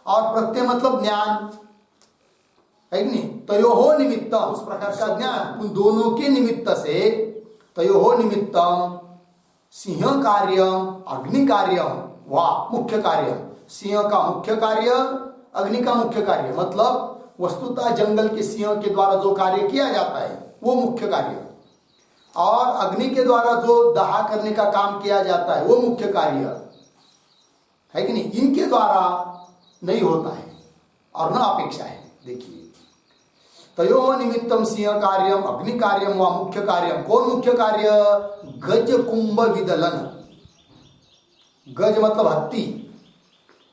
और प्रत्यय मतलब ज्ञान है कि नहीं? तयोहो निमित्त, उस प्रकार का ज्ञान, उन दोनों के निमित्त से तयोहो निमित्तम सिंह कार्यम अग्नि कार्यम वा मुख्य कार्य। सिंह का मुख्य कार्य, अग्नि का मुख्य कार्य, मतलब वस्तुतः जंगल के सिंह के द्वारा जो कार्य किया जाता है वो मुख्य कार्य, और अग्नि के द्वारा जो दाह करने का काम किया जाता है वो मुख्य कार्य है कि नहीं? इनके द्वारा नहीं होता है और न अपेक्षा है। देखिए, तयोः निमित्तम सिंह कार्यम अग्नि कार्यम व मुख्य कार्यम। कौन मुख्य कार्य? गज कुंभ विदलन। गज मतलब हत्ती,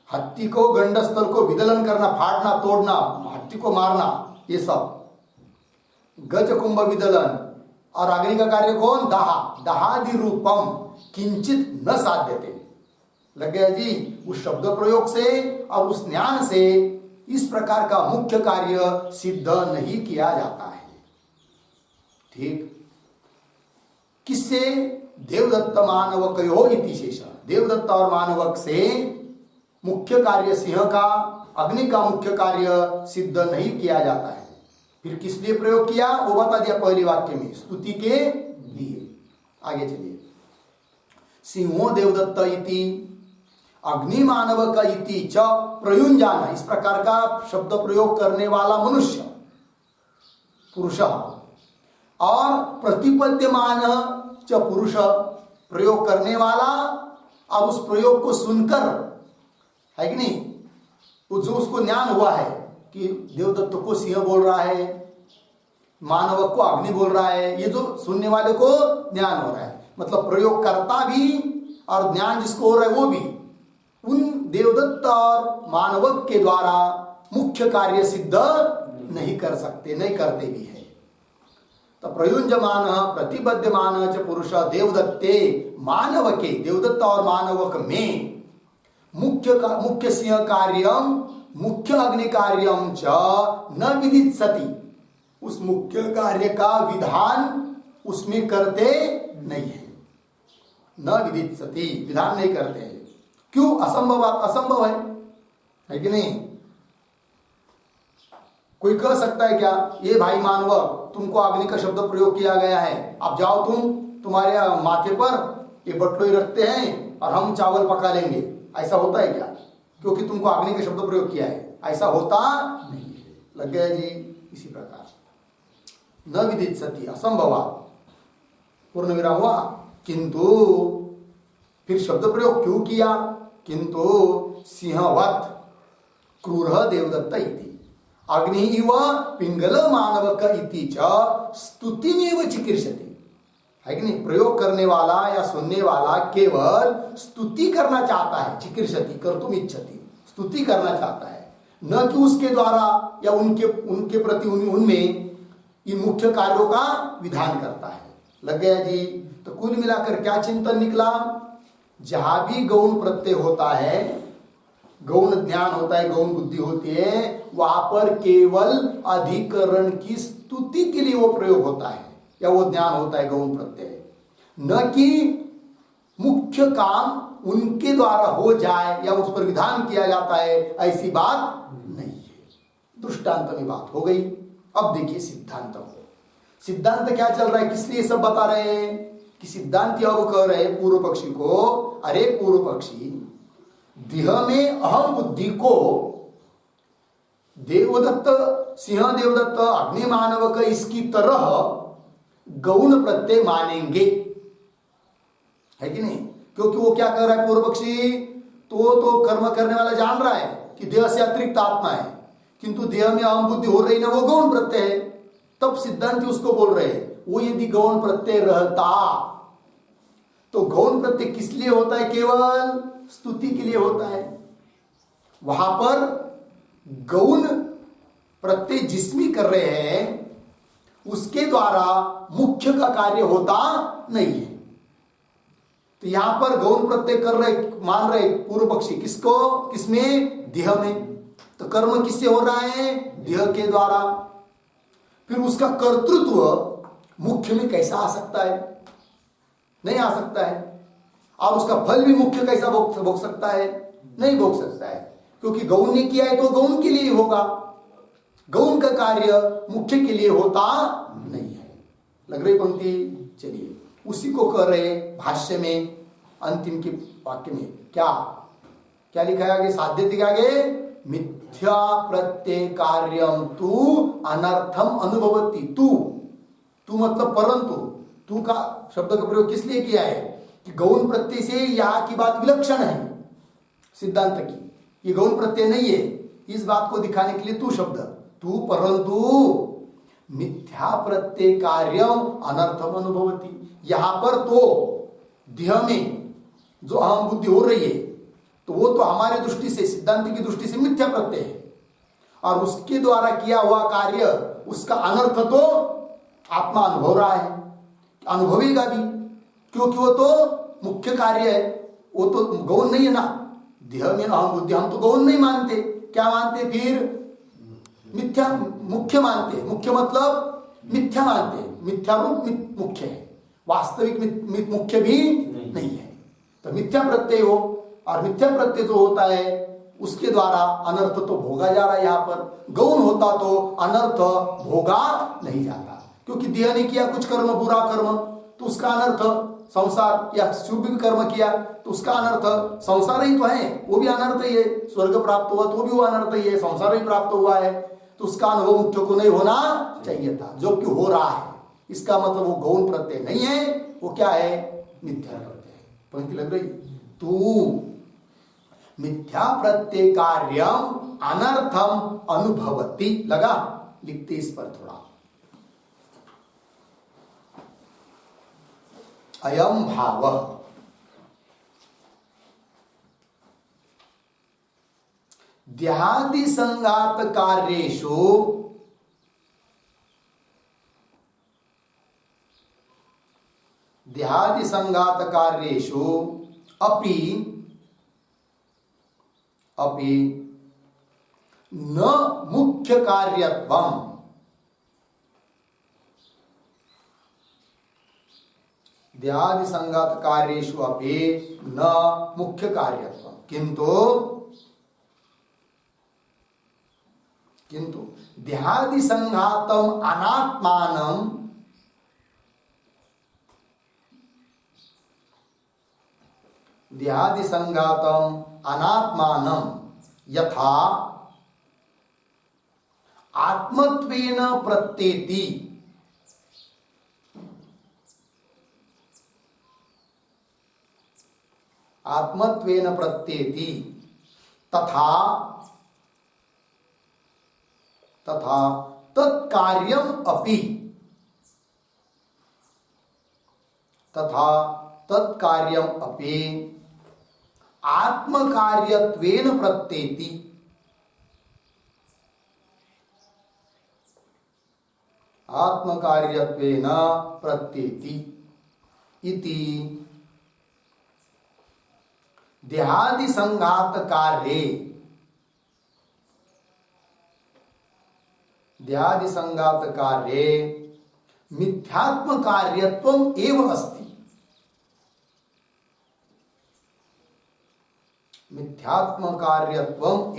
हत्ती को गंडस्थल को विदलन करना, फाड़ना, तोड़ना, हत्ती को मारना, ये सब गज कुंभ विदलन। और अग्नि का कार्य कौन? दाह। दाहादि रूपम किंचित न साध्यते। लग गया जी? उस शब्द प्रयोग से और उस ज्ञान से इस प्रकार का मुख्य कार्य सिद्ध नहीं किया जाता है। ठीक, किससे? देवदत्त मानवकयोः इति शेष। देवदत्त और मानवक से मुख्य कार्य सिंह का, अग्नि का मुख्य कार्य सिद्ध नहीं किया जाता है। फिर किस लिए प्रयोग किया वो बता दिया पहले वाक्य में, स्तुति के लिए। आगे चलिए, सिंहो देवदत्त इति अग्नि मानवक इति च प्रयुञ्जान। इस प्रकार का शब्द प्रयोग करने वाला मनुष्य, पुरुष, और प्रतिपद्यमान च पुरुष, प्रयोग करने वाला और उस प्रयोग को सुनकर, है कि नहीं, तो जो उसको ज्ञान हुआ है कि देवदत्त को सिंह बोल रहा है, मानवक को अग्नि बोल रहा है, ये जो सुनने वाले को ज्ञान हो रहा है, मतलब प्रयोग करता भी और ज्ञान जिसको हो रहा है वो भी उन देवदत्त और मानवक के द्वारा मुख्य कार्य सिद्ध नहीं कर सकते, नहीं करते भी है। तो प्रयुञ्जमान प्रतिपद्यमान च पुरुष देवदत्ते मानवके, देवदत्त और मानवक में मुख्य सिंह कार्यम मुख्य अग्नि कार्यम च न विदित्सति। उस मुख्य कार्य का विधान उसमें करते नहीं है। न विदित्सति, विधान नहीं करते हैं। क्यों? असंभवात, असंभव है कि नहीं? कोई कह सकता है क्या, ये भाई मानव तुमको अग्नि का शब्द प्रयोग किया गया है, अब जाओ तुम्हारे माथे पर ये बटलोई रखते हैं और हम चावल पका लेंगे, ऐसा होता है क्या? क्योंकि तुमको अग्नि का शब्द प्रयोग किया है, ऐसा होता नहीं है। लग गया जी? इसी प्रकार न विदित्सति, असंभवात, पूर्ण विराम हुआ। किंतु फिर शब्द प्रयोग क्यों किया? किंतु सिंहवत क्रूर देवदत्त इति अग्नि इव पिंगल मानवक इति च स्तुतिमेव चिकीर्षति, है कि नहीं? प्रयोग करने वाला या सुनने वाला केवल स्तुति करना चाहता है, चिकीर्षति कर्तुम इच्छति, स्तुति करना चाहता है, न कि उसके द्वारा या उनके प्रति उनमें इन मुख्य कार्यों का विधान करता है। लग गया जी? तो कुल मिलाकर क्या चिंतन निकला? जहां भी गौण प्रत्यय होता है, गौण ज्ञान होता है, गौण बुद्धि होती है, वहां पर केवल अधिकरण की स्तुति के लिए वो प्रयोग होता है या वो ज्ञान होता है गौण प्रत्यय, न कि मुख्य काम उनके द्वारा हो जाए या उस पर विधान किया जाता है, ऐसी बात नहीं है। दृष्टांत में बात हो गई। अब देखिए सिद्धांत को। सिद्धांत क्या चल रहा है, किस लिए सब बता रहे हैं? कि सिद्धांत अब कह रहे हैं पूर्व पक्षी को, अरे पूर्व पक्षी, देह में अहम बुद्धि को देवदत्त, सिंह देवदत्त, अग्नि मानवक इसकी तरह गौण प्रत्यय मानेंगे, है कि नहीं? क्योंकि वो क्या कर रहा है पूर्व पक्षी, तो कर्म करने वाला जान रहा है कि देह से अतिरिक्त आत्मा है, किंतु देह में अहम बुद्धि हो रही ना, वो गौण प्रत्यय है। तब सिद्धांत उसको बोल रहे हैं, वो यदि गौण प्रत्यय रहता तो गौण प्रत्यय किस लिए होता है? केवल स्तुति के लिए होता है। वहां पर गौण प्रत्यय जिसमें कर रहे हैं उसके द्वारा मुख्य का कार्य होता नहीं है। तो यहां पर गौण प्रत्यय कर रहे, मान रहे पूर्व पक्षी किसको? किसमें? देह में। तो कर्म किससे हो रहा है? देह के द्वारा। फिर उसका कर्तृत्व मुख्य में कैसा आ सकता है? नहीं आ सकता है। और उसका फल भी मुख्य कैसा भोग सकता है? नहीं भोग सकता है, क्योंकि गौण ने किया है तो गौण के लिए होगा, गौण का कार्य मुख्य के लिए होता नहीं है। लग रही पंक्ति? चलिए उसी को कह रहे भाष्य में अंतिम के वाक्य में क्या क्या लिखा है आगे? साध्य के आगे मिथ्या प्रत्यय कार्यम तू अनर्थम अनुभवती। तू मतलब परंतु, तू का शब्द का प्रयोग किस लिए किया है? कि गौण प्रत्यय से यहां की बात विलक्षण है सिद्धांत की, ये गौण प्रत्यय नहीं है। इस बात को दिखाने के लिए तू शब्द, तू परंतु मिथ्या प्रत्यय कार्यम अनर्थम अनुभवती। यहां पर तो देह में जो अहम बुद्धि हो रही है तो वो तो हमारी दृष्टि से, सिद्धांत की दृष्टि से मिथ्या प्रत्यय है, और उसके द्वारा किया हुआ कार्य, उसका अनर्थ तो आत्मा अनुभव रहा है, अनुभवेगा भी, क्योंकि वो तो मुख्य कार्य है, वो तो गौण नहीं है ना। देह में अहम बुद्धि हम तो गौण नहीं मानते, क्या मानते? फिर मिथ्या मुख्य मानते। मुख्य मतलब मिथ्या मानते, मिथ्या रूप मुख्य है, वास्तविक मुख्य भी नहीं है। तो मिथ्या प्रत्यय हो, और मिथ्या प्रत्यय जो होता है उसके द्वारा अनर्थ तो भोगा जा रहा है। यहाँ पर गौण होता तो अनर्थ भोगा नहीं जाता, क्योंकि देह ने किया कुछ कर्म, बुरा कर्म, तो उसका अनर्थ संसार, या शुभ भी कर्म किया तो उसका अनर्थ संसार ही तो है, वो भी अनर्थ ही है। स्वर्ग प्राप्त हुआ तो भी वो अनर्थ ही है, संसार ही प्राप्त हुआ है, तो उसका अनुभव मुख्य को नहीं होना चाहिए था, जो कि हो रहा है। इसका मतलब वो गौण प्रत्यय नहीं है, वो क्या है? मिथ्या प्रत्यय। पंक्ति लग रही? तू मिथ्या प्रत्यय कार्यम अनर्थम अनुभवती। लगा? लिखते इस पर थोड़ा। अयम भाव देहादि संगात कार्येषु अपि न मुख्य कार्यत्वम देहादि संघात कार्येषु अपि न मुख्य कार्यत्वं किंतु देहादि संघातम अनात्मानं देहादि संघातम अनात्मानं यथा आत्मत्वेन प्रत्येति आत्मत्वेन प्रत्येति तथा तत्कार्यम अपि आत्मकार्यत्वेन प्रत्येति आत्मकार्यत्वेन प्रत्येति इति देहादि संघात कार्ये मिथ्यात्म कार्यत्वम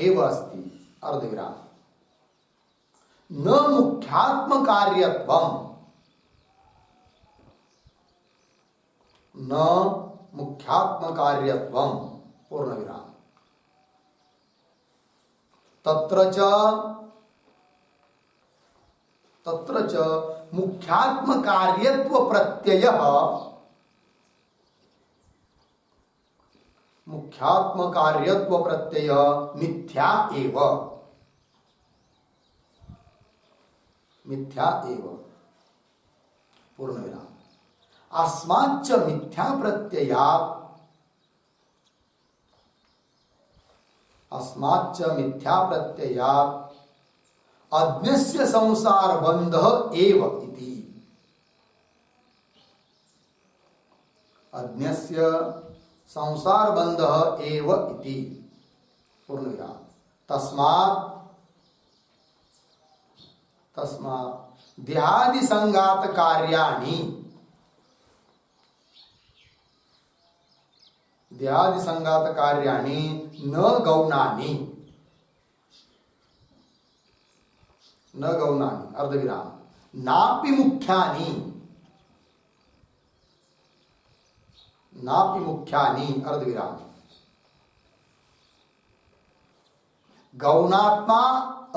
एव अस्ति अर्धविराम न मुख्यात्म कार्यत्वम पूर्णविराम तत्र च मुख्यात्म कार्यत्व प्रत्यय मिथ्या एव पूर्णविराम अस्माच्च मिथ्या प्रत्ययात् अज्ञस्य संसार बंधः एव इति अज्ञस्य संसार बंधः एव इति पूर्णविराम तस्मात् देहादि संघात कार्याणि न गौणानि अर्धविराम नापि मुख्यानि अर्धविराम गौणात्मा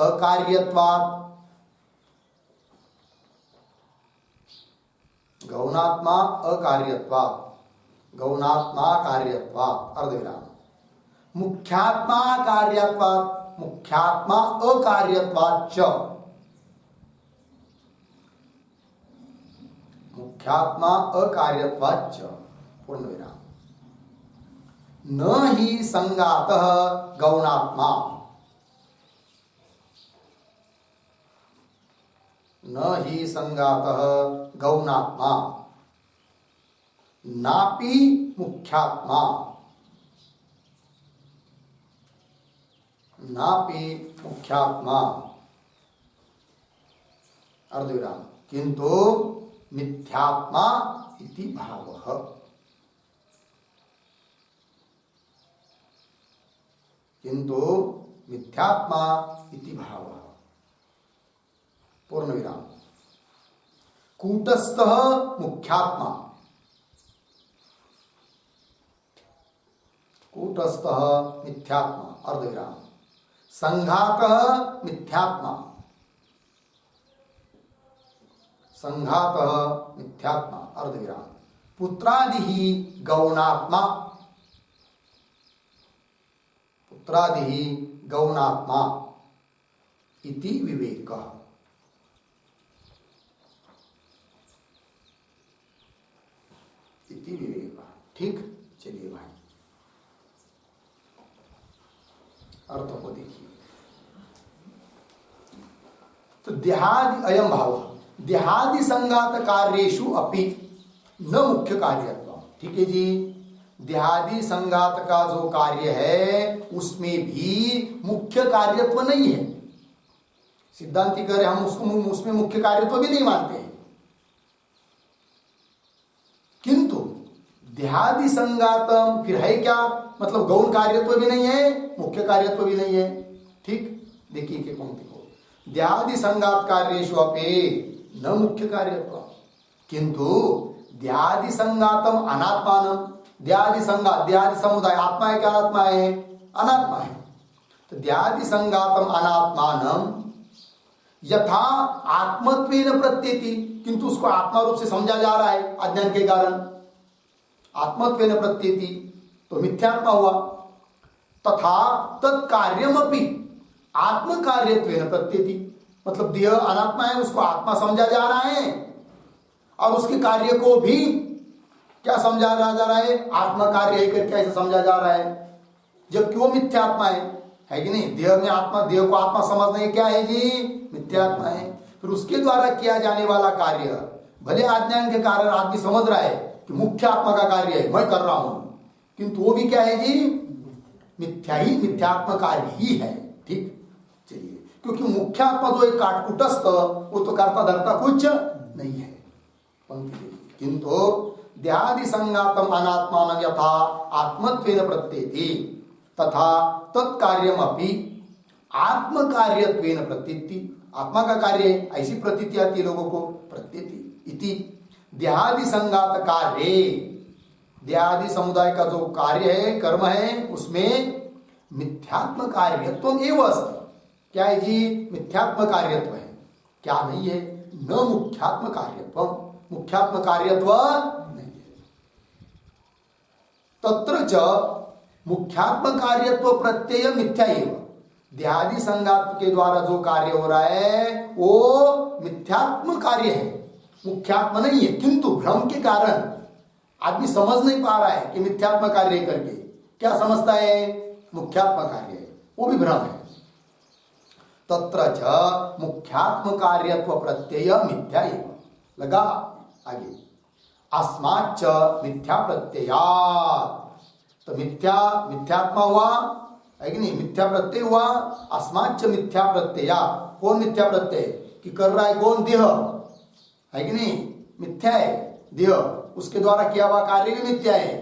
अकार्यत्वात् गौणात्मा कार्यत्वात् अर्धविराम मुख्यात्मा अकार्यत्वाच्च पूर्णविराम न हि संगातः गौणात्मा नापि मुख्यात्मा अर्धविराम किंतु मिथ्यात्मा इति भावः पूर्णविराम कूटस्थः मुख्यात्मा मिथ्यात्मा अर्धविराम संघातः मिथ्यात्मा अर्धविराम पुत्रादिः गौणात्मा इति विवेकः ठीक। चलिए भाई अर्थ को देखिए। तो देहादि अयम भाव देहादि संगात कार्येषु अपि न मुख्य कार्यत्व। ठीक है जी, देहादि संगात का जो कार्य है उसमें भी मुख्य कार्यत्व नहीं है। सिद्धांति कह रहे हम उसको उसमें मुख्य कार्यत्व भी नहीं मानते हैं, किंतु देहादि संगातम फिर है क्या, मतलब गौण कार्यत्व भी नहीं है, मुख्य कार्यत्व भी नहीं है। ठीक, देखिए कि पंक्ति को, देहादि संगात कार्येषु अपि न मुख्य कार्यत्व किंतु देहादि संगातम अनात्मानम, देहादि संगात, देहादि समुदाय आत्मा है क्या अनात्मा है, अनात्मा है। तो देहादि संगातम अनात्मानम यथा आत्मत्वेन प्रत्येति, किंतु उसको आत्मा रूप से समझा जा रहा है अज्ञान के कारण, आत्मत्वेन प्रत्येति तो मिथ्यात्मा हुआ। तथा तत्कार्यमपि आत्मकार्यत्वेन प्रत्येति, मतलब देह अनात्मा है उसको आत्मा समझा जा रहा है और उसके कार्य को भी क्या समझा जा रहा है, आत्मा कार्य है करके ऐसे समझा जा रहा है, जबकि वो मिथ्यात्मा है कि नहीं। देह में आत्मा, देह को आत्मा समझना क्या है जी, मिथ्यात्मा है। फिर उसके द्वारा किया जाने वाला कार्य भले अज्ञान के कारण आदमी समझ रहा है कि मुख्य आत्मा का कार्य है, मैं कर रहा हूं, किंतु वो भी क्या है जी, मिथ्या ही, मिथ्यात्म कार्य ही है। ठीक, चलिए, क्योंकि मुख्य आत्मा जो एक काटकुटस्थ, वो तो करता धरता कुछ नहीं है। पंक्ति देखिए, किंतु देहादि संगातम अनात्मानं यथा आत्मत्वेन प्रत्येति तथा तत्कार्यमपि आत्मकार्यत्वेन प्रतीति, आत्मा का कार्य ऐसी प्रतीति आती है लोगों को, प्रत्येति इति देहादि संगात कार्य, देहादि समुदाय का जो कार्य है, कर्म है, उसमें मिथ्यात्म कार्यत्व एवं अस्ति। क्या है जी, मिथ्यात्म कार्यत्व है, क्या नहीं है, न मुख्यात्म कार्यत्व, मुख्यात्म कार्यत्व नहीं है। तत्र च मुख्यात्म कार्यत्व प्रत्यय मिथ्या एवं, देहादि संगात के द्वारा जो कार्य हो रहा है वो मिथ्यात्म कार्य है, मुख्यात्म नहीं है। किंतु भ्रम के कारण आदमी समझ नहीं पा रहा है कि मिथ्यात्म कार्य करके क्या समझता है, मुख्यात्म कार्य है, वो भी भ्रम है। तत्र च मुख्यात्म कार्यत्व प्रत्यय मिथ्या एवं, लगा आगे, अस्माच्च मिथ्या प्रत्ययात्, तो मिथ्या, मिथ्यात्मा हुआ है कि नहीं, मिथ्या प्रत्यय हुआ, अस्माच्च मिथ्या प्रत्यया, कौन मिथ्या प्रत्यय कि कर रहा है, कौन, देह है कि नहीं, मिथ्या है देह, उसके द्वारा किया हुआ कार्य भी मिथ्या है,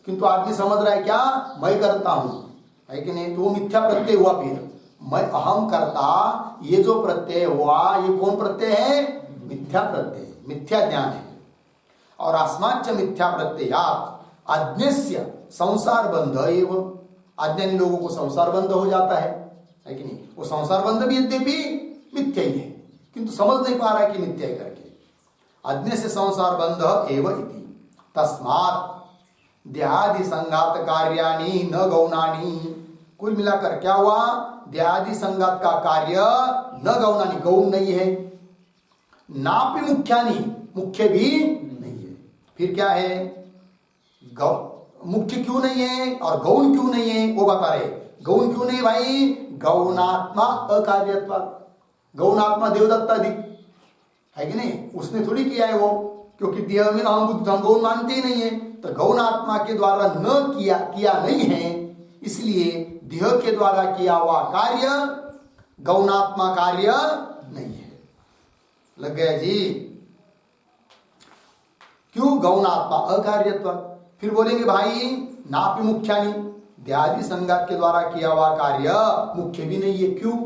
किंतु आदमी समझ रहा है क्या, मैं करता हूं, है कि नहीं, तो वो मिथ्या प्रत्यय हुआ। फिर मैं अहम करता, ये जो प्रत्यय हुआ ये कौन प्रत्यय है, मिथ्या प्रत्यय, मिथ्या ज्ञान है। और अस्माच्च मिथ्या प्रत्ययात् अज्ञस्य संसार बंध एवं, अज्ञानी लोगों को संसार बंध हो जाता है कि नहीं, वो संसार बंध भी यद्यपि मिथ्या ही है, किंतु समझ नहीं पा रहा है कि मिथ्या है करके, अज्ञ से संसार बंध एवं इति तस्मात् देहादि संगात कार्याणि न गौणानि, कुल मिलाकर क्या हुआ, देहादि संगात का कार्य न गौणानि, गौण नहीं है, नापि मुख्यानि, मुख्य भी नहीं है। फिर क्या है, मुख्य क्यों नहीं है और गौण क्यों नहीं है वो बता रहे। गौण क्यों नहीं भाई, गौणात्मा अकार्यत्व, गौणात्मा देवदत्तादि है कि नहीं, उसने थोड़ी किया है वो, क्योंकि देह में अहम बुद्धि हम गौण मानते ही नहीं है, तो गौण आत्मा के द्वारा न किया नहीं है, इसलिए देह के द्वारा किया हुआ कार्य गौणात्मा कार्य नहीं है। लग गया जी, क्यों, गौणात्मा अकार्यत्व। फिर बोलेंगे भाई नापि मुख्यानि, देहादि संगात के द्वारा किया हुआ कार्य मुख्य भी नहीं है, क्यों,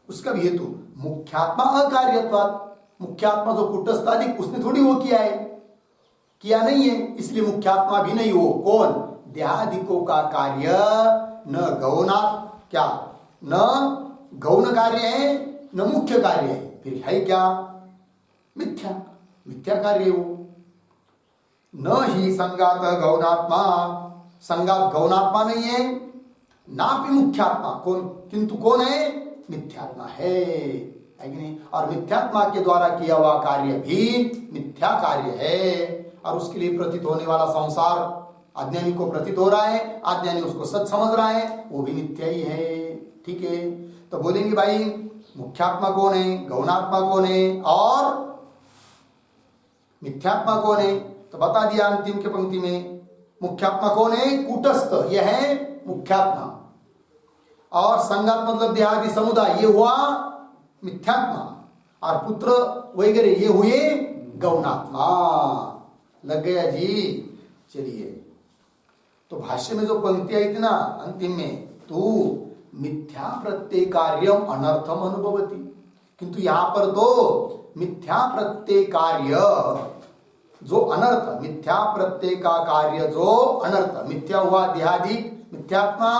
उसका भी हेतु मुख्यात्मा अकार्यत्वात्, मुख्यात्मा जो कुटस्थादिक उसने थोड़ी वो किया है, किया नहीं है, इसलिए मुख्यात्मा भी नहीं हो, कौन, देहादिकों का कार्य न गौणात्, क्या न गौण कार्य है न मुख्य कार्य है, फिर है क्या, मिथ्या, मिथ्या कार्य हो। न ही संगात गौणात्मा, संगात गौणात्मा नहीं है, ना भी मुख्यात्मा, कौन, किंतु कौन है, मिथ्यात्मा है कि नहीं, और मिथ्यात्मा के द्वारा किया हुआ कार्य भी मिथ्या कार्य है, और उसके लिए प्रतीत होने वाला संसार अज्ञानी को प्रतीत हो रहा है, अज्ञानी उसको सच समझ रहा है, वो भी मिथ्या ही है। ठीक है, तो बोलेंगे भाई मुख्यात्मा कौन है, गौणात्मा कौन है और मिथ्यात्मा कौन है, तो बता दिया अंतिम के पंक्ति में, मुख्यात्मा कौन है, कूटस्थ, यह है मुख्यात्मा, और संगात मतलब देहादि समुदाय, ये हुआ मिथ्यात्मा, और पुत्र वगैरह ये हुए गौणात्मा। लग गया जी। चलिए, तो भाष्य में जो पंक्ति आई थी ना अंतिम में, तू मिथ्या प्रत्यय कार्यम अनर्थम अनुभवती, किंतु यहां पर तो मिथ्या प्रत्यय कार्य जो अनर्थ, मिथ्या प्रत्यय का कार्य जो अनर्थ, मिथ्या हुआ देहादिक मिथ्यात्मा,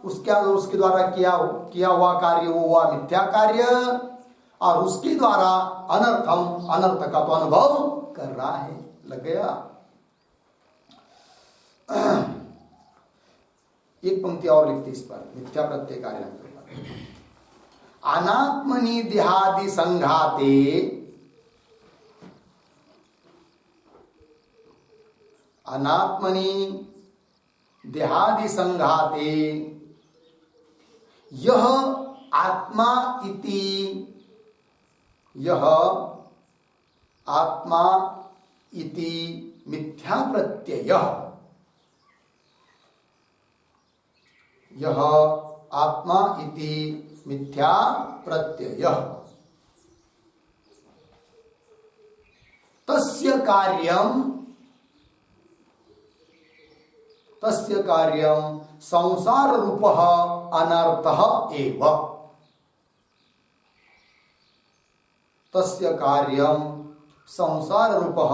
उसके द्वारा किया हुआ कार्य वो हुआ मिथ्या कार्य, और उसके द्वारा अनर्थम, अनर्थ का तो अनुभव कर रहा है। लग गया? एक पंक्ति और लिखते इस पर, मिथ्या प्रत्यय कार्य अनात्मनि देहादि संघाते, अनात्मनि देहादि संघाते यह आत्मा इति, यह आत्मा इति मिथ्या प्रत्यय, यह आत्मा इति मिथ्या प्रत्यय तस्य कार्यम संसार रूपः अनर्थः एव, तस्य कार्यम संसार रूपः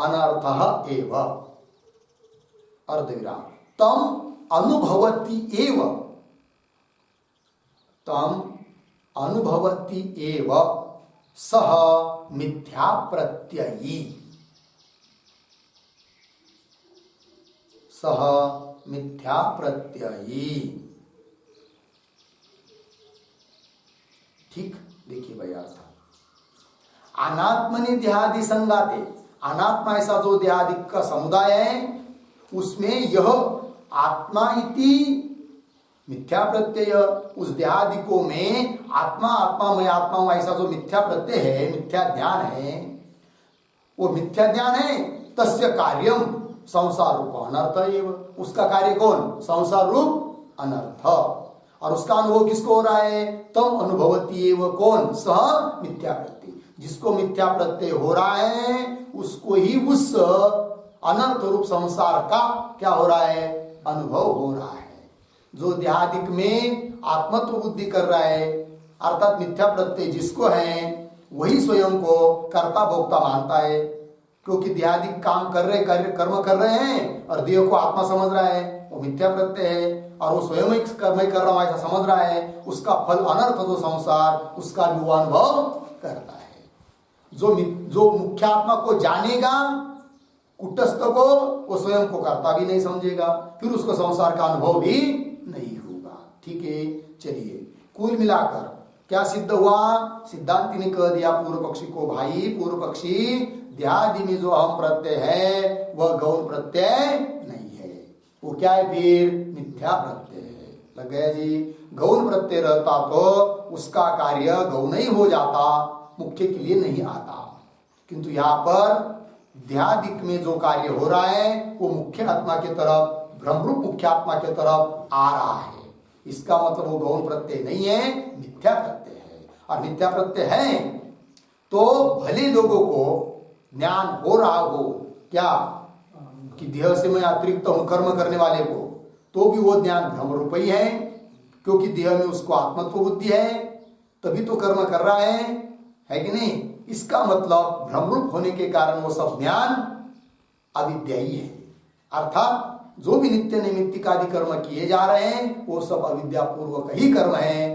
अनर्थः एव, अर्धविराम, तम अनुभवति एव, तम अनुभवति एव सह मिथ्या प्रत्ययी, सह मिथ्या प्रत्ययी। ठीक, देखिए भाई अर्थ, अनात्मनि देहादि संगाते, अनात्मा ऐसा जो देहादिक का समुदाय है उसमें यह आत्मा इति मिथ्या प्रत्यय, उस देहादिकों में आत्मा, आत्मा में, आत्मा में ऐसा जो मिथ्या प्रत्यय है, मिथ्या ज्ञान है, वो मिथ्या ज्ञान है। तस्य कार्यम संसार रूप अनर्थ एव, उसका कार्य कौन? संसार रूप अनर्थ, और उसका अनुभव किसको हो रहा है? तम अनुभवती एव, कौन? सह मिथ्या प्रत्यय, जिसको मिथ्या प्रत्यय हो रहा है उसको ही उस अनर्थ रूप संसार का क्या हो रहा है? अनुभव हो रहा है। जो देहादिक में आत्मत्व बुद्धि कर रहा है, अर्थात मिथ्या प्रत्यय जिसको है, वही स्वयं को कर्ता भोक्ता मानता है, क्योंकि देहादिक काम कर रहे, कर्म कर रहे हैं और देह को आत्मा समझ रहा है, वो मिथ्या प्रत्यय है, और वो स्वयं ही कर्म कर रहा हूं ऐसा समझ रहा है, उसका फल अनर्थ जो संसार, उसका भी वो अनुभव करता है। जो मुख्य आत्मा को जानेगा, कुटस्थ को, वो स्वयं को कर्ता भी नहीं समझेगा, फिर उसको संसार का अनुभव भी नहीं होगा। ठीक है, चलिए, कुल मिलाकर क्या सिद्ध हुआ? सिद्धांति ने कह दिया पूर्व पक्षी को, भाई पूर्व पक्षी, देहादि में जो अहम प्रत्यय है वह गौण प्रत्यय नहीं है, वो क्या है? फिर मिथ्या प्रत्यय है। लग गया जी? गौण प्रत्यय रहता तो उसका कार्य गौण ही हो जाता, मुख्य के लिए नहीं आता, किंतु यहाँ पर देहादिक में जो कार्य हो रहा है वो मुख्य आत्मा के तरफ, ब्रह्मरूप मुख्य आत्मा के तरफ आ रहा है। इसका मतलब वो गौण प्रत्यय नहीं है, मिथ्या प्रत्यय है। और मिथ्या प्रत्यय है तो भले लोगों को ज्ञान हो रहा हो क्या कि देह से मैं अतिरिक्त हूं कर्म करने वाले को, तो भी वो ज्ञान भ्रमरूप ही है, क्योंकि देह में उसको आत्मत्व बुद्धि है, तभी तो कर्म कर रहा है कि नहीं? इसका मतलब भ्रमरूप होने के कारण वो सब ज्ञान अविद्या ही है, अर्थात जो भी नित्य नैमित्तिक आदि कर्म किए जा रहे हैं वो सब अविद्यापूर्वक ही कर्म है,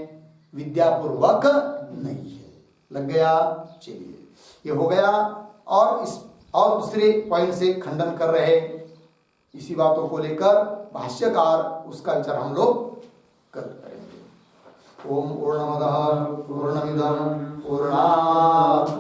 विद्यापूर्वक नहीं है। लग गया? चलिए, ये हो गया। और दूसरे पॉइंट से खंडन कर रहे इसी बातों को लेकर भाष्यकार, उसका विचार हम लोग करेंगे। ओम पूर्णमदः पूर्णमिदं पूर्णात्